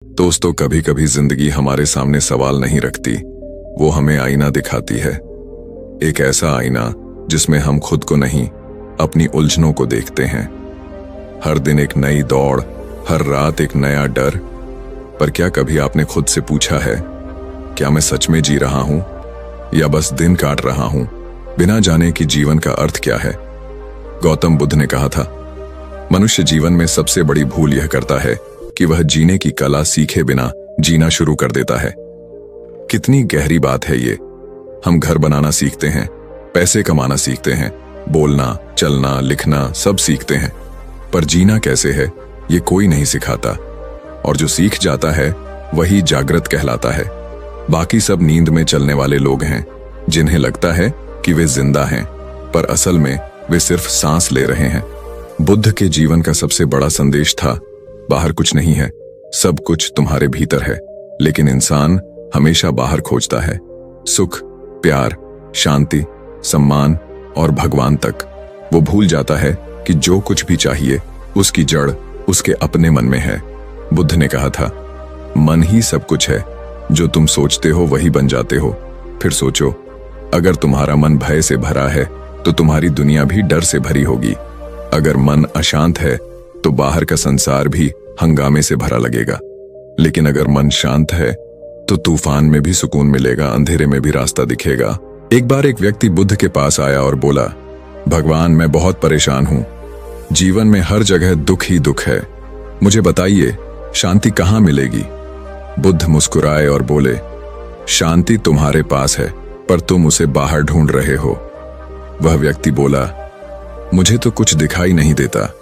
दोस्तों, कभी कभी जिंदगी हमारे सामने सवाल नहीं रखती, वो हमें आईना दिखाती है। एक ऐसा आईना जिसमें हम खुद को नहीं, अपनी उलझनों को देखते हैं। हर दिन एक नई दौड़, हर रात एक नया डर। पर क्या कभी आपने खुद से पूछा है, क्या मैं सच में जी रहा हूं या बस दिन काट रहा हूं, बिना जाने कि जीवन का अर्थ क्या है? गौतम बुद्ध ने कहा था, मनुष्य जीवन में सबसे बड़ी भूल यह करता है कि वह जीने की कला सीखे बिना जीना शुरू कर देता है। कितनी गहरी बात है ये। हम घर बनाना सीखते हैं, पैसे कमाना सीखते हैं, बोलना, चलना, लिखना सब सीखते हैं, पर जीना कैसे है ये कोई नहीं सिखाता। और जो सीख जाता है वही जागृत कहलाता है। बाकी सब नींद में चलने वाले लोग हैं, जिन्हें लगता है कि वे जिंदा हैं, पर असल में वे सिर्फ सांस ले रहे हैं। बुद्ध के जीवन का सबसे बड़ा संदेश था, बाहर कुछ नहीं है, सब कुछ तुम्हारे भीतर है। लेकिन इंसान हमेशा बाहर खोजता है, सुख, प्यार, शांति, सम्मान और भगवान तक। वो भूल जाता है कि जो कुछ भी चाहिए उसकी जड़ उसके अपने मन में है। बुद्ध ने कहा था, मन ही सब कुछ है, जो तुम सोचते हो वही बन जाते हो। फिर सोचो, अगर तुम्हारा मन भय से भरा है तो तुम्हारी दुनिया भी डर से भरी होगी। अगर मन अशांत है तो बाहर का संसार भी हंगामे से भरा लगेगा। लेकिन अगर मन शांत है तो तूफान में भी सुकून मिलेगा, अंधेरे में भी रास्ता दिखेगा। एक बार एक व्यक्ति बुद्ध के पास आया और बोला, भगवान, मैं बहुत परेशान हूं, जीवन में हर जगह दुख ही दुख है, मुझे बताइए शांति कहां मिलेगी? बुद्ध मुस्कुराए और बोले, शांति तुम्हारे पास है, पर तुम उसे बाहर ढूंढ रहे हो। वह व्यक्ति बोला, मुझे तो कुछ दिखाई नहीं देता।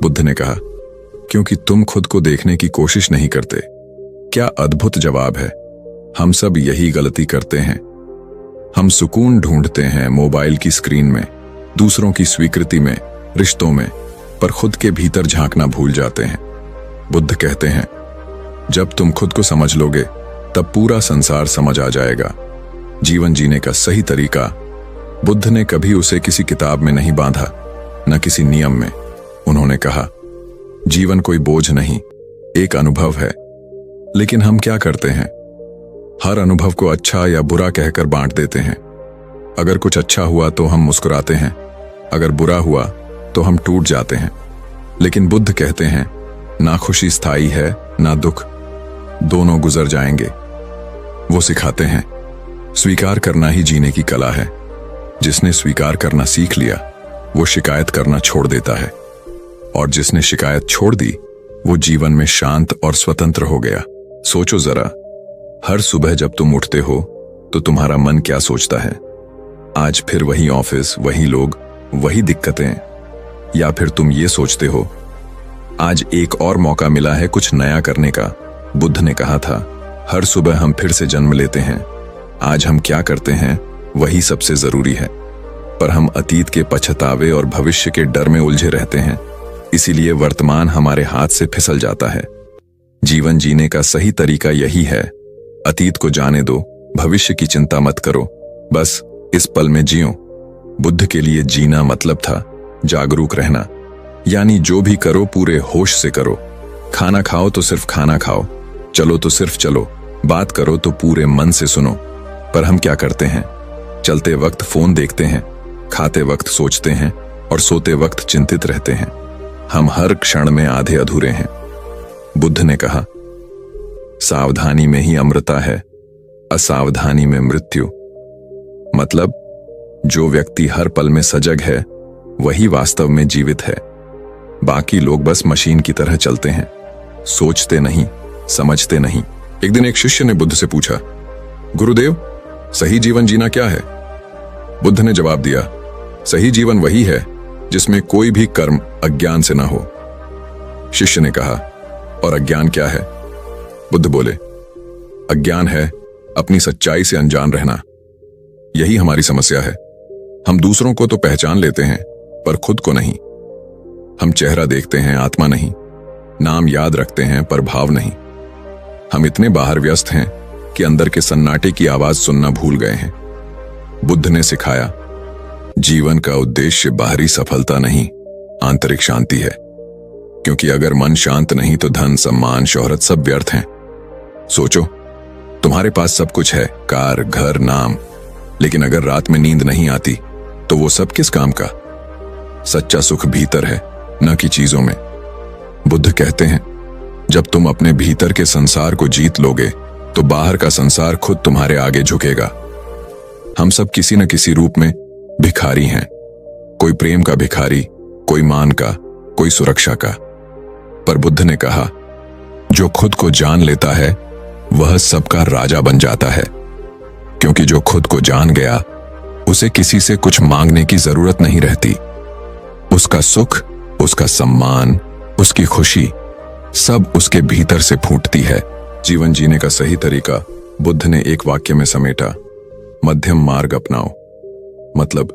बुद्ध ने कहा, क्योंकि तुम खुद को देखने की कोशिश नहीं करते। क्या अद्भुत जवाब है। हम सब यही गलती करते हैं। हम सुकून ढूंढते हैं मोबाइल की स्क्रीन में, दूसरों की स्वीकृति में, रिश्तों में, पर खुद के भीतर झांकना भूल जाते हैं। बुद्ध कहते हैं, जब तुम खुद को समझ लोगे तब पूरा संसार समझ आ जाएगा। जीवन जीने का सही तरीका बुद्ध ने कभी उसे किसी किताब में नहीं बांधा, न किसी नियम में। उन्होंने कहा, जीवन कोई बोझ नहीं, एक अनुभव है। लेकिन हम क्या करते हैं, हर अनुभव को अच्छा या बुरा कहकर बांट देते हैं। अगर कुछ अच्छा हुआ तो हम मुस्कुराते हैं, अगर बुरा हुआ तो हम टूट जाते हैं। लेकिन बुद्ध कहते हैं, ना खुशी स्थायी है ना दुख, दोनों गुजर जाएंगे। वो सिखाते हैं, स्वीकार करना ही जीने की कला है। जिसने स्वीकार करना सीख लिया वो शिकायत करना छोड़ देता है, और जिसने शिकायत छोड़ दी वो जीवन में शांत और स्वतंत्र हो गया। सोचो जरा, हर सुबह जब तुम उठते हो तो तुम्हारा मन क्या सोचता है? आज फिर वही ऑफिस, वही लोग, वही दिक्कतें? या फिर तुम ये सोचते हो, आज एक और मौका मिला है कुछ नया करने का? बुद्ध ने कहा था, हर सुबह हम फिर से जन्म लेते हैं। आज हम क्या करते हैं वही सबसे जरूरी है। पर हम अतीत के पछतावे और भविष्य के डर में उलझे रहते हैं, इसीलिए वर्तमान हमारे हाथ से फिसल जाता है। जीवन जीने का सही तरीका यही है, अतीत को जाने दो, भविष्य की चिंता मत करो, बस इस पल में जियो। बुद्ध के लिए जीना मतलब था जागरूक रहना, यानी जो भी करो पूरे होश से करो। खाना खाओ तो सिर्फ खाना खाओ, चलो तो सिर्फ चलो, बात करो तो पूरे मन से सुनो। पर हम क्या करते हैं, चलते वक्त फोन देखते हैं, खाते वक्त सोचते हैं और सोते वक्त चिंतित रहते हैं। हम हर क्षण में आधे अधूरे हैं। बुद्ध ने कहा, सावधानी में ही अमृता है, असावधानी में मृत्यु। मतलब जो व्यक्ति हर पल में सजग है वही वास्तव में जीवित है। बाकी लोग बस मशीन की तरह चलते हैं, सोचते नहीं, समझते नहीं। एक दिन एक शिष्य ने बुद्ध से पूछा, गुरुदेव, सही जीवन जीना क्या है? बुद्ध ने जवाब दिया, सही जीवन वही है जिसमें कोई भी कर्म अज्ञान से ना हो। शिष्य ने कहा, और अज्ञान क्या है? बुद्ध बोले, अज्ञान है अपनी सच्चाई से अनजान रहना। यही हमारी समस्या है। हम दूसरों को तो पहचान लेते हैं पर खुद को नहीं। हम चेहरा देखते हैं, आत्मा नहीं। नाम याद रखते हैं पर भाव नहीं। हम इतने बाहर व्यस्त हैं कि अंदर के सन्नाटे की आवाज सुनना भूल गए हैं। बुद्ध ने सिखाया, जीवन का उद्देश्य बाहरी सफलता नहीं, आंतरिक शांति है। क्योंकि अगर मन शांत नहीं तो धन, सम्मान, शोहरत सब व्यर्थ हैं। सोचो, तुम्हारे पास सब कुछ है, कार, घर, नाम, लेकिन अगर रात में नींद नहीं आती तो वो सब किस काम का? सच्चा सुख भीतर है, न कि चीजों में। बुद्ध कहते हैं, जब तुम अपने भीतर के संसार को जीत लोगे तो बाहर का संसार खुद तुम्हारे आगे झुकेगा। हम सब किसी न किसी रूप में भिखारी हैं, कोई प्रेम का भिखारी, कोई मान का, कोई सुरक्षा का। पर बुद्ध ने कहा, जो खुद को जान लेता है वह सबका राजा बन जाता है, क्योंकि जो खुद को जान गया उसे किसी से कुछ मांगने की जरूरत नहीं रहती। उसका सुख, उसका सम्मान, उसकी खुशी सब उसके भीतर से फूटती है। जीवन जीने का सही तरीका बुद्ध ने एक वाक्य में समेटा, मध्यम मार्ग अपनाओ। मतलब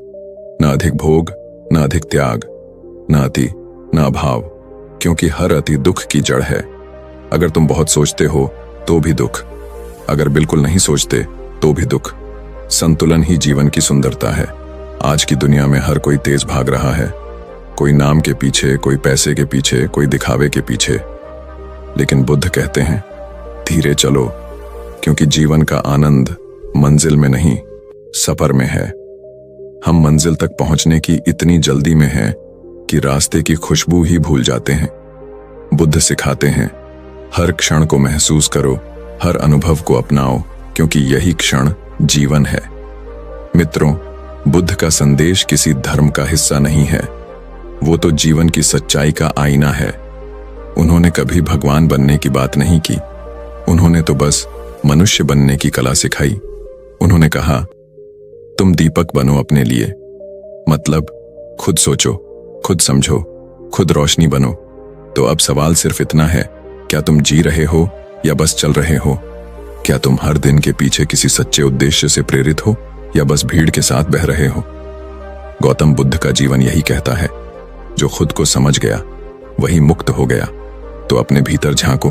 न अधिक भोग, न अधिक त्याग, न अति, न अभाव, क्योंकि हर अति दुख की जड़ है। अगर तुम बहुत सोचते हो तो भी दुख, अगर बिल्कुल नहीं सोचते तो भी दुख। संतुलन ही जीवन की सुंदरता है। आज की दुनिया में हर कोई तेज भाग रहा है, कोई नाम के पीछे, कोई पैसे के पीछे, कोई दिखावे के पीछे। लेकिन बुद्ध कहते हैं, धीरे चलो, क्योंकि जीवन का आनंद मंजिल में नहीं, सफर में है। हम मंजिल तक पहुंचने की इतनी जल्दी में हैं कि रास्ते की खुशबू ही भूल जाते हैं। बुद्ध सिखाते हैं, हर क्षण को महसूस करो, हर अनुभव को अपनाओ, क्योंकि यही क्षण जीवन है। मित्रों, बुद्ध का संदेश किसी धर्म का हिस्सा नहीं है, वो तो जीवन की सच्चाई का आईना है। उन्होंने कभी भगवान बनने की बात नहीं की, उन्होंने तो बस मनुष्य बनने की कला सिखाई। उन्होंने कहा, तुम दीपक बनो अपने लिए, मतलब खुद सोचो, खुद समझो, खुद रोशनी बनो। तो अब सवाल सिर्फ इतना है, क्या तुम जी रहे हो या बस चल रहे हो? क्या तुम हर दिन के पीछे किसी सच्चे उद्देश्य से प्रेरित हो या बस भीड़ के साथ बह रहे हो? गौतम बुद्ध का जीवन यही कहता है, जो खुद को समझ गया वही मुक्त हो गया। तो अपने भीतर झांको,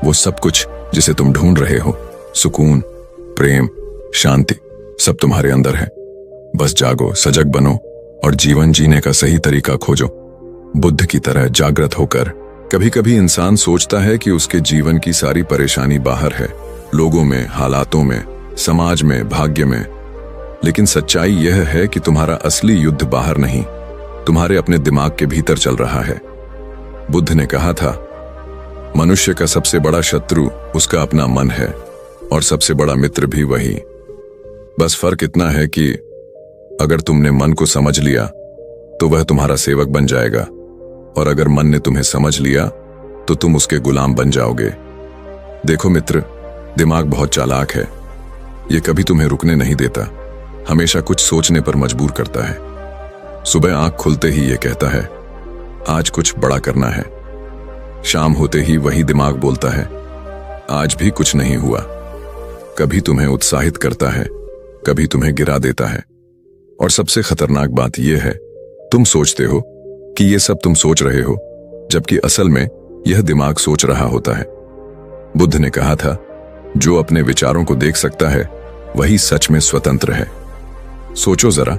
वो सब कुछ जिसे तुम ढूंढ रहे हो, सुकून, प्रेम, शांति, सब तुम्हारे अंदर है। बस जागो, सजग बनो और जीवन जीने का सही तरीका खोजो, बुद्ध की तरह जागृत होकर। कभी कभी इंसान सोचता है कि उसके जीवन की सारी परेशानी बाहर है, लोगों में, हालातों में, समाज में, भाग्य में। लेकिन सच्चाई यह है कि तुम्हारा असली युद्ध बाहर नहीं, तुम्हारे अपने दिमाग के भीतर चल रहा है। बुद्ध ने कहा था, मनुष्य का सबसे बड़ा शत्रु उसका अपना मन है और सबसे बड़ा मित्र भी वही। बस फर्क इतना है कि अगर तुमने मन को समझ लिया तो वह तुम्हारा सेवक बन जाएगा, और अगर मन ने तुम्हें समझ लिया तो तुम उसके गुलाम बन जाओगे। देखो मित्र, दिमाग बहुत चालाक है, ये कभी तुम्हें रुकने नहीं देता, हमेशा कुछ सोचने पर मजबूर करता है। सुबह आंख खुलते ही ये कहता है, आज कुछ बड़ा करना है। शाम होते ही वही दिमाग बोलता है, आज भी कुछ नहीं हुआ। कभी तुम्हें उत्साहित करता है, कभी तुम्हें गिरा देता है। और सबसे खतरनाक बात यह है, तुम सोचते हो कि ये सब तुम सोच रहे हो, जबकि असल में यह दिमाग सोच रहा होता है। बुद्ध ने कहा था, जो अपने विचारों को देख सकता है वही सच में स्वतंत्र है। सोचो जरा,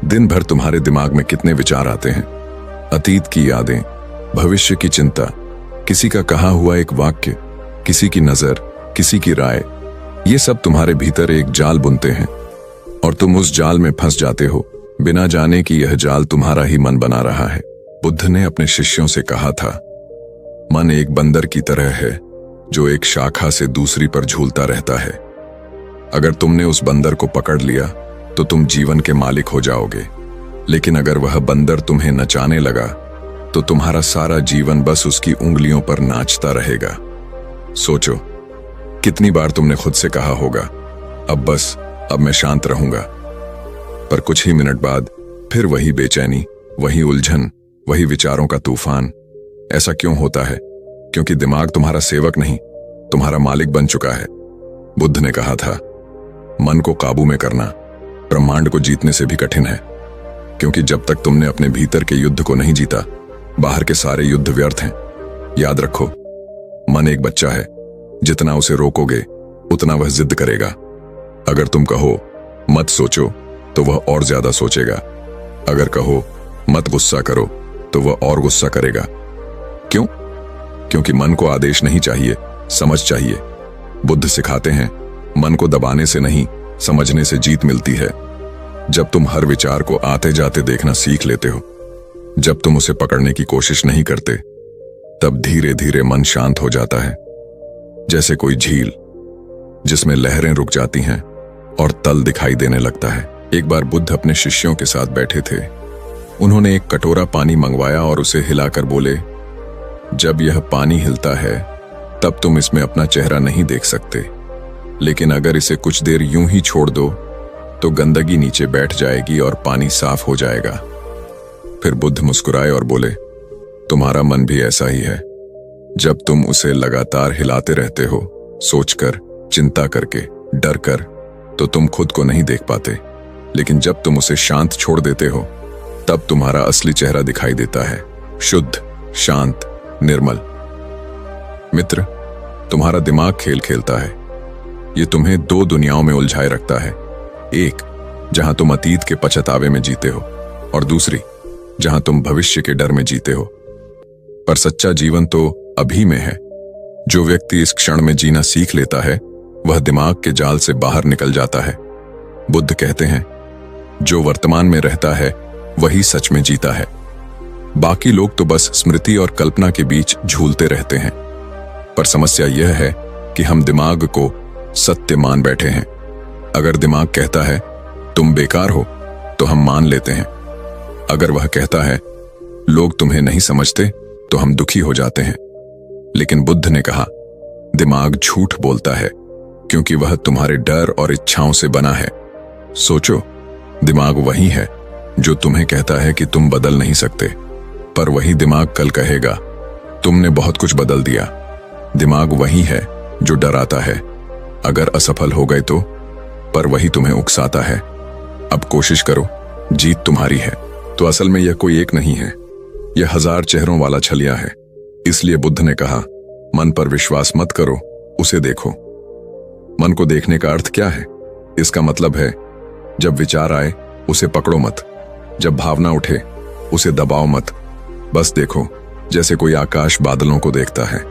दिन भर तुम्हारे दिमाग में कितने विचार आते हैं, अतीत की यादें, भविष्य की चिंता, किसी का कहा हुआ एक वाक्य, किसी की नजर, किसी की राय। ये सब तुम्हारे भीतर एक जाल बुनते हैं और तुम उस जाल में फंस जाते हो, बिना जाने कि यह जाल तुम्हारा ही मन बना रहा है। बुद्ध ने अपने शिष्यों से कहा था, मन एक बंदर की तरह है जो एक शाखा से दूसरी पर झूलता रहता है। अगर तुमने उस बंदर को पकड़ लिया तो तुम जीवन के मालिक हो जाओगे, लेकिन अगर वह बंदर तुम्हें नचाने लगा तो तुम्हारा सारा जीवन बस उसकी उंगलियों पर नाचता रहेगा। सोचो, कितनी बार तुमने खुद से कहा होगा, अब मैं शांत रहूंगा, पर कुछ ही मिनट बाद फिर वही बेचैनी, वही उलझन, वही विचारों का तूफान। ऐसा क्यों होता है? क्योंकि दिमाग तुम्हारा सेवक नहीं, तुम्हारा मालिक बन चुका है। बुद्ध ने कहा था, मन को काबू में करना ब्रह्मांड को जीतने से भी कठिन है, क्योंकि जब तक तुमने अपने भीतर के युद्ध को नहीं जीता, बाहर के सारे युद्ध व्यर्थ हैं। याद रखो, मन एक बच्चा है, जितना उसे रोकोगे उतना वह जिद करेगा। अगर तुम कहो मत सोचो तो वह और ज्यादा सोचेगा, अगर कहो मत गुस्सा करो तो वह और गुस्सा करेगा। क्यों? क्योंकि मन को आदेश नहीं चाहिए, समझ चाहिए। बुद्ध सिखाते हैं, मन को दबाने से नहीं, समझने से जीत मिलती है। जब तुम हर विचार को आते जाते देखना सीख लेते हो, जब तुम उसे पकड़ने की कोशिश नहीं करते, तब धीरे धीरे मन शांत हो जाता है, जैसे कोई झील जिसमें लहरें रुक जाती हैं और तल दिखाई देने लगता है। एक बार बुद्ध अपने शिष्यों के साथ बैठे थे। उन्होंने एक कटोरा पानी मंगवाया और उसे हिलाकर बोले, जब यह पानी हिलता है तब तुम इसमें अपना चेहरा नहीं देख सकते, लेकिन अगर इसे कुछ देर यूं ही छोड़ दो तो गंदगी नीचे बैठ जाएगी और पानी साफ हो जाएगा। फिर बुद्ध मुस्कुराए और बोले, तुम्हारा मन भी ऐसा ही है। जब तुम उसे लगातार हिलाते रहते हो, सोचकर, चिंता करके, डर कर, तो तुम खुद को नहीं देख पाते, लेकिन जब तुम उसे शांत छोड़ देते हो तब तुम्हारा असली चेहरा दिखाई देता है, शुद्ध, शांत, निर्मल। मित्र, तुम्हारा दिमाग खेल खेलता है। ये तुम्हें दो दुनियाओं में उलझाए रखता है, एक जहां तुम अतीत के पछतावे में जीते हो और दूसरी जहां तुम भविष्य के डर में जीते हो। पर सच्चा जीवन तो अभी में है। जो व्यक्ति इस क्षण में जीना सीख लेता है वह दिमाग के जाल से बाहर निकल जाता है। बुद्ध कहते हैं, जो वर्तमान में रहता है वही सच में जीता है। बाकी लोग तो बस स्मृति और कल्पना के बीच झूलते रहते हैं। पर समस्या यह है कि हम दिमाग को सत्य मान बैठे हैं। अगर दिमाग कहता है तुम बेकार हो तो हम मान लेते हैं। अगर वह कहता है लोग तुम्हें नहीं समझते तो हम दुखी हो जाते हैं। लेकिन बुद्ध ने कहा, दिमाग झूठ बोलता है क्योंकि वह तुम्हारे डर और इच्छाओं से बना है। सोचो, दिमाग वही है जो तुम्हें कहता है कि तुम बदल नहीं सकते, पर वही दिमाग कल कहेगा तुमने बहुत कुछ बदल दिया। दिमाग वही है जो डराता है अगर असफल हो गए तो, पर वही तुम्हें उकसाता है अब कोशिश करो, जीत तुम्हारी है। तो असल में यह कोई एक नहीं है, यह 1000 चेहरों वाला छलिया है। इसलिए बुद्ध ने कहा, मन पर विश्वास मत करो, उसे देखो। मन को देखने का अर्थ क्या है? इसका मतलब है जब विचार आए उसे पकड़ो मत, जब भावना उठे उसे दबाओ मत, बस देखो, जैसे कोई आकाश बादलों को देखता है।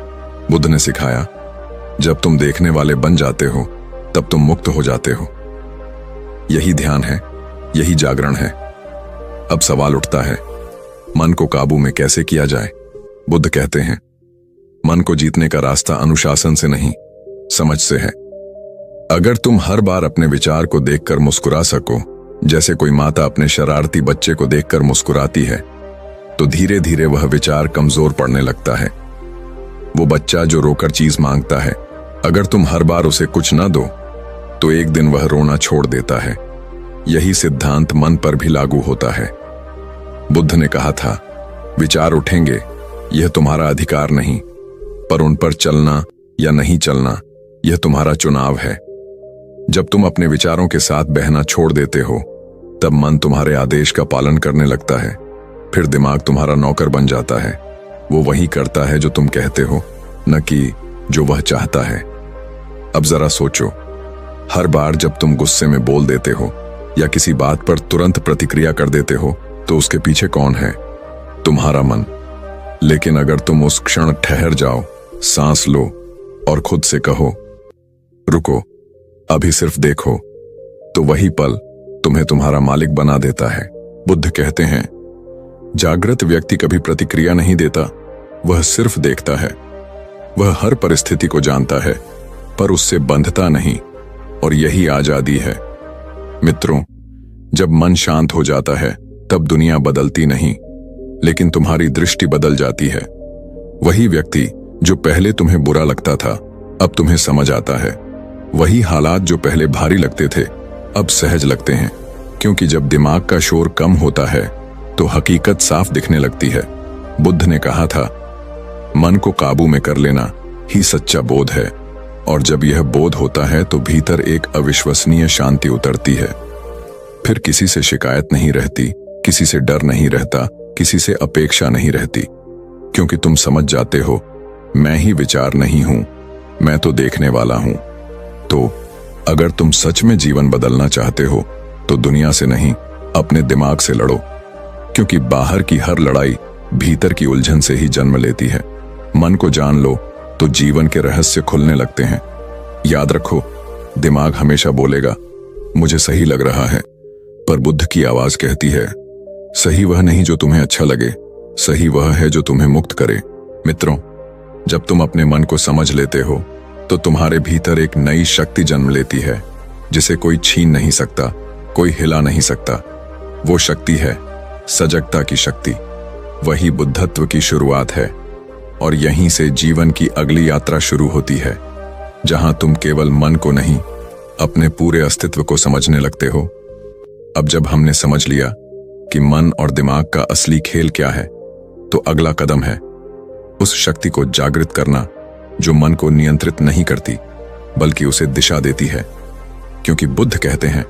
बुद्ध ने सिखाया, जब तुम देखने वाले बन जाते हो तब तुम मुक्त हो जाते हो। यही ध्यान है, यही जागरण है। अब सवाल उठता है, मन को काबू में कैसे किया जाए? बुद्ध कहते हैं, मन को जीतने का रास्ता अनुशासन से नहीं, समझ से है। अगर तुम हर बार अपने विचार को देखकर मुस्कुरा सको, जैसे कोई माता अपने शरारती बच्चे को देखकर मुस्कुराती है, तो धीरे धीरे वह विचार कमजोर पड़ने लगता है। वो बच्चा जो रोकर चीज मांगता है, अगर तुम हर बार उसे कुछ न दो तो एक दिन वह रोना छोड़ देता है। यही सिद्धांत मन पर भी लागू होता है। बुद्ध ने कहा था, विचार उठेंगे, यह तुम्हारा अधिकार नहीं, पर उन पर चलना या नहीं चलना यह तुम्हारा चुनाव है। जब तुम अपने विचारों के साथ बहना छोड़ देते हो, तब मन तुम्हारे आदेश का पालन करने लगता है। फिर दिमाग तुम्हारा नौकर बन जाता है। वो वही करता है जो तुम कहते हो, न कि जो वह चाहता है। अब जरा सोचो, हर बार जब तुम गुस्से में बोल देते हो या किसी बात पर तुरंत प्रतिक्रिया कर देते हो, तो उसके पीछे कौन है? तुम्हारा मन। लेकिन अगर तुम उस क्षण ठहर जाओ, सांस लो और खुद से कहो, रुको, अभी सिर्फ देखो, तो वही पल तुम्हें तुम्हारा मालिक बना देता है। बुद्ध कहते हैं, जागृत व्यक्ति कभी प्रतिक्रिया नहीं देता, वह सिर्फ देखता है। वह हर परिस्थिति को जानता है, पर उससे बंधता नहीं, और यही आजादी है। मित्रों, जब मन शांत हो जाता है तब दुनिया बदलती नहीं, लेकिन तुम्हारी दृष्टि बदल जाती है। वही व्यक्ति जो पहले तुम्हें बुरा लगता था, अब तुम्हें समझ आता है। वही हालात जो पहले भारी लगते थे, अब सहज लगते हैं, क्योंकि जब दिमाग का शोर कम होता है तो हकीकत साफ दिखने लगती है। बुद्ध ने कहा था, मन को काबू में कर लेना ही सच्चा बोध है, और जब यह बोध होता है तो भीतर एक अविश्वसनीय शांति उतरती है। फिर किसी से शिकायत नहीं रहती, किसी से डर नहीं रहता, किसी से अपेक्षा नहीं रहती, क्योंकि तुम समझ जाते हो, मैं ही विचार नहीं हूं, मैं तो देखने वाला हूं। तो अगर तुम सच में जीवन बदलना चाहते हो तो दुनिया से नहीं, अपने दिमाग से लड़ो, क्योंकि बाहर की हर लड़ाई भीतर की उलझन से ही जन्म लेती है। मन को जान लो तो जीवन के रहस्य खुलने लगते हैं। याद रखो, दिमाग हमेशा बोलेगा मुझे सही लग रहा है, पर बुद्ध की आवाज कहती है सही वह नहीं जो तुम्हें अच्छा लगे, सही वह है जो तुम्हें मुक्त करे। मित्रों, जब तुम अपने मन को समझ लेते हो तो तुम्हारे भीतर एक नई शक्ति जन्म लेती है जिसे कोई छीन नहीं सकता, कोई हिला नहीं सकता। वो शक्ति है सजगता की शक्ति। वही बुद्धत्व की शुरुआत है और यहीं से जीवन की अगली यात्रा शुरू होती है, जहां तुम केवल मन को नहीं, अपने पूरे अस्तित्व को समझने लगते हो। अब जब हमने समझ लिया कि मन और दिमाग का असली खेल क्या है, तो अगला कदम है उस शक्ति को जागृत करना जो मन को नियंत्रित नहीं करती बल्कि उसे दिशा देती है। क्योंकि बुद्ध कहते हैं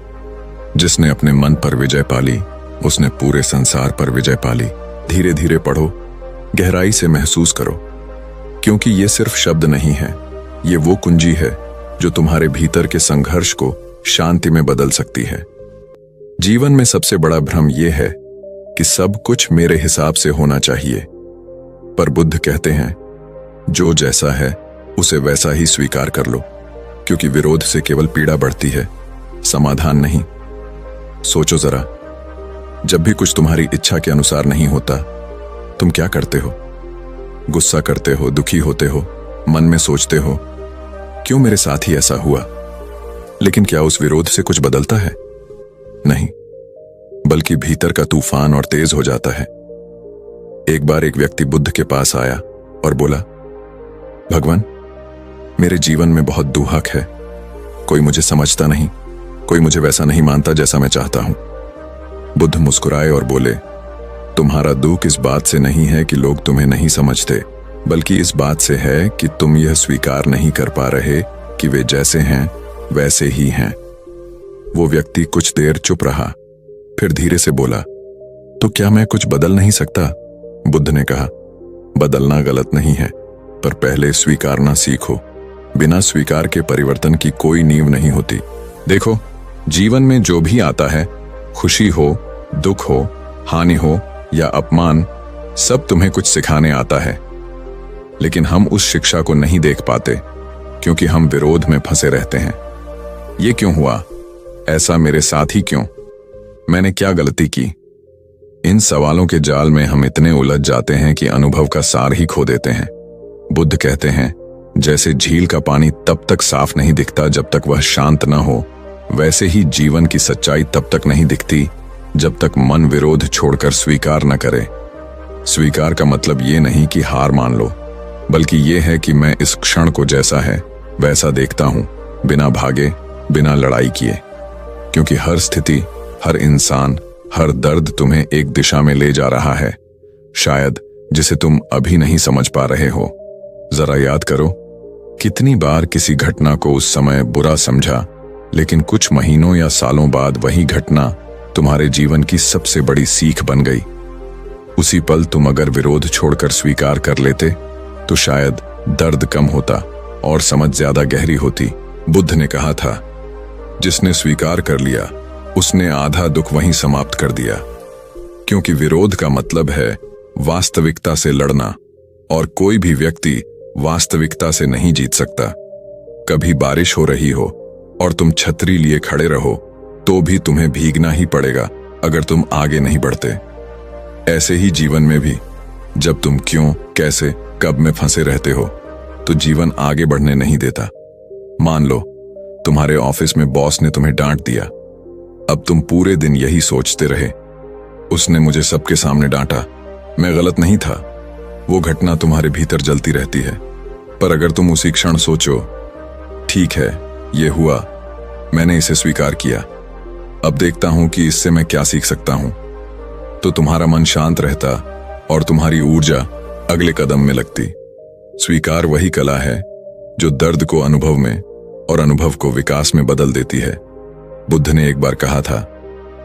जिसने अपने मन पर विजय पाली उसने पूरे संसार पर विजय पाली। धीरे धीरे पढ़ो, गहराई से महसूस करो, क्योंकि ये सिर्फ शब्द नहीं है, ये वो कुंजी है जो तुम्हारे भीतर के संघर्ष को शांति में बदल सकती है। जीवन में सबसे बड़ा भ्रम यह है कि सब कुछ मेरे हिसाब से होना चाहिए, पर बुद्ध कहते हैं जो जैसा है उसे वैसा ही स्वीकार कर लो, क्योंकि विरोध से केवल पीड़ा बढ़ती है, समाधान नहीं। सोचो जरा, जब भी कुछ तुम्हारी इच्छा के अनुसार नहीं होता, तुम क्या करते हो? गुस्सा करते हो, दुखी होते हो, मन में सोचते हो क्यों मेरे साथ ही ऐसा हुआ। लेकिन क्या उस विरोध से कुछ बदलता है? नहीं, बल्कि भीतर का तूफान और तेज हो जाता है। एक बार एक व्यक्ति बुद्ध के पास आया और बोला, भगवान, मेरे जीवन में बहुत दुहक है, कोई मुझे समझता नहीं, कोई मुझे वैसा नहीं मानता जैसा मैं चाहता हूं। बुद्ध मुस्कुराए और बोले, तुम्हारा दुख इस बात से नहीं है कि लोग तुम्हें नहीं समझते, बल्कि इस बात से है कि तुम यह स्वीकार नहीं कर पा रहे कि वे जैसे हैं वैसे ही हैं। वो व्यक्ति कुछ देर चुप रहा, फिर धीरे से बोला, तो क्या मैं कुछ बदल नहीं सकता? बुद्ध ने कहा, बदलना गलत नहीं है, पर पहले स्वीकारना सीखो। बिना स्वीकार के परिवर्तन की कोई नींव नहीं होती। देखो, जीवन में जो भी आता है, खुशी हो, दुख हो, हानि हो या अपमान, सब तुम्हें कुछ सिखाने आता है। लेकिन हम उस शिक्षा को नहीं देख पाते क्योंकि हम विरोध में फंसे रहते हैं। ये क्यों हुआ? ऐसा मेरे साथ ही क्यों? मैंने क्या गलती की? इन सवालों के जाल में हम इतने उलझ जाते हैं कि अनुभव का सार ही खो देते हैं। बुद्ध कहते हैं, जैसे झील का पानी तब तक साफ नहीं दिखता जब तक वह शांत न हो, वैसे ही जीवन की सच्चाई तब तक नहीं दिखती जब तक मन विरोध छोड़कर स्वीकार न करे। स्वीकार का मतलब ये नहीं कि हार मान लो, बल्कि ये है कि मैं इस क्षण को जैसा है वैसा देखता हूं, बिना भागे, बिना लड़ाई किए। क्योंकि हर स्थिति, हर इंसान, हर दर्द तुम्हें एक दिशा में ले जा रहा है, शायद जिसे तुम अभी नहीं समझ पा रहे हो। जरा याद करो, कितनी बार किसी घटना को उस समय बुरा समझा, लेकिन कुछ महीनों या सालों बाद वही घटना तुम्हारे जीवन की सबसे बड़ी सीख बन गई। उसी पल तुम अगर विरोध छोड़कर स्वीकार कर लेते तो शायद दर्द कम होता और समझ ज्यादा गहरी होती। बुद्ध ने कहा था, जिसने स्वीकार कर लिया उसने आधा दुख वहीं समाप्त कर दिया। क्योंकि विरोध का मतलब है वास्तविकता से लड़ना, और कोई भी व्यक्ति वास्तविकता से नहीं जीत सकता। कभी बारिश हो रही हो और तुम छतरी लिए खड़े रहो तो भी तुम्हें भीगना ही पड़ेगा अगर तुम आगे नहीं बढ़ते। ऐसे ही जीवन में भी जब तुम क्यों, कैसे, कब में फंसे रहते हो तो जीवन आगे बढ़ने नहीं देता। मान लो तुम्हारे ऑफिस में बॉस ने तुम्हें डांट दिया। अब तुम पूरे दिन यही सोचते रहे, उसने मुझे सबके सामने डांटा, मैं गलत नहीं था। वो घटना तुम्हारे भीतर जलती रहती है। पर अगर तुम उसी क्षण सोचो, ठीक है, ये हुआ, मैंने इसे स्वीकार किया, अब देखता हूं कि इससे मैं क्या सीख सकता हूं, तो तुम्हारा मन शांत रहता और तुम्हारी ऊर्जा अगले कदम में लगती। स्वीकार वही कला है जो दर्द को अनुभव में और अनुभव को विकास में बदल देती है। बुद्ध ने एक बार कहा था,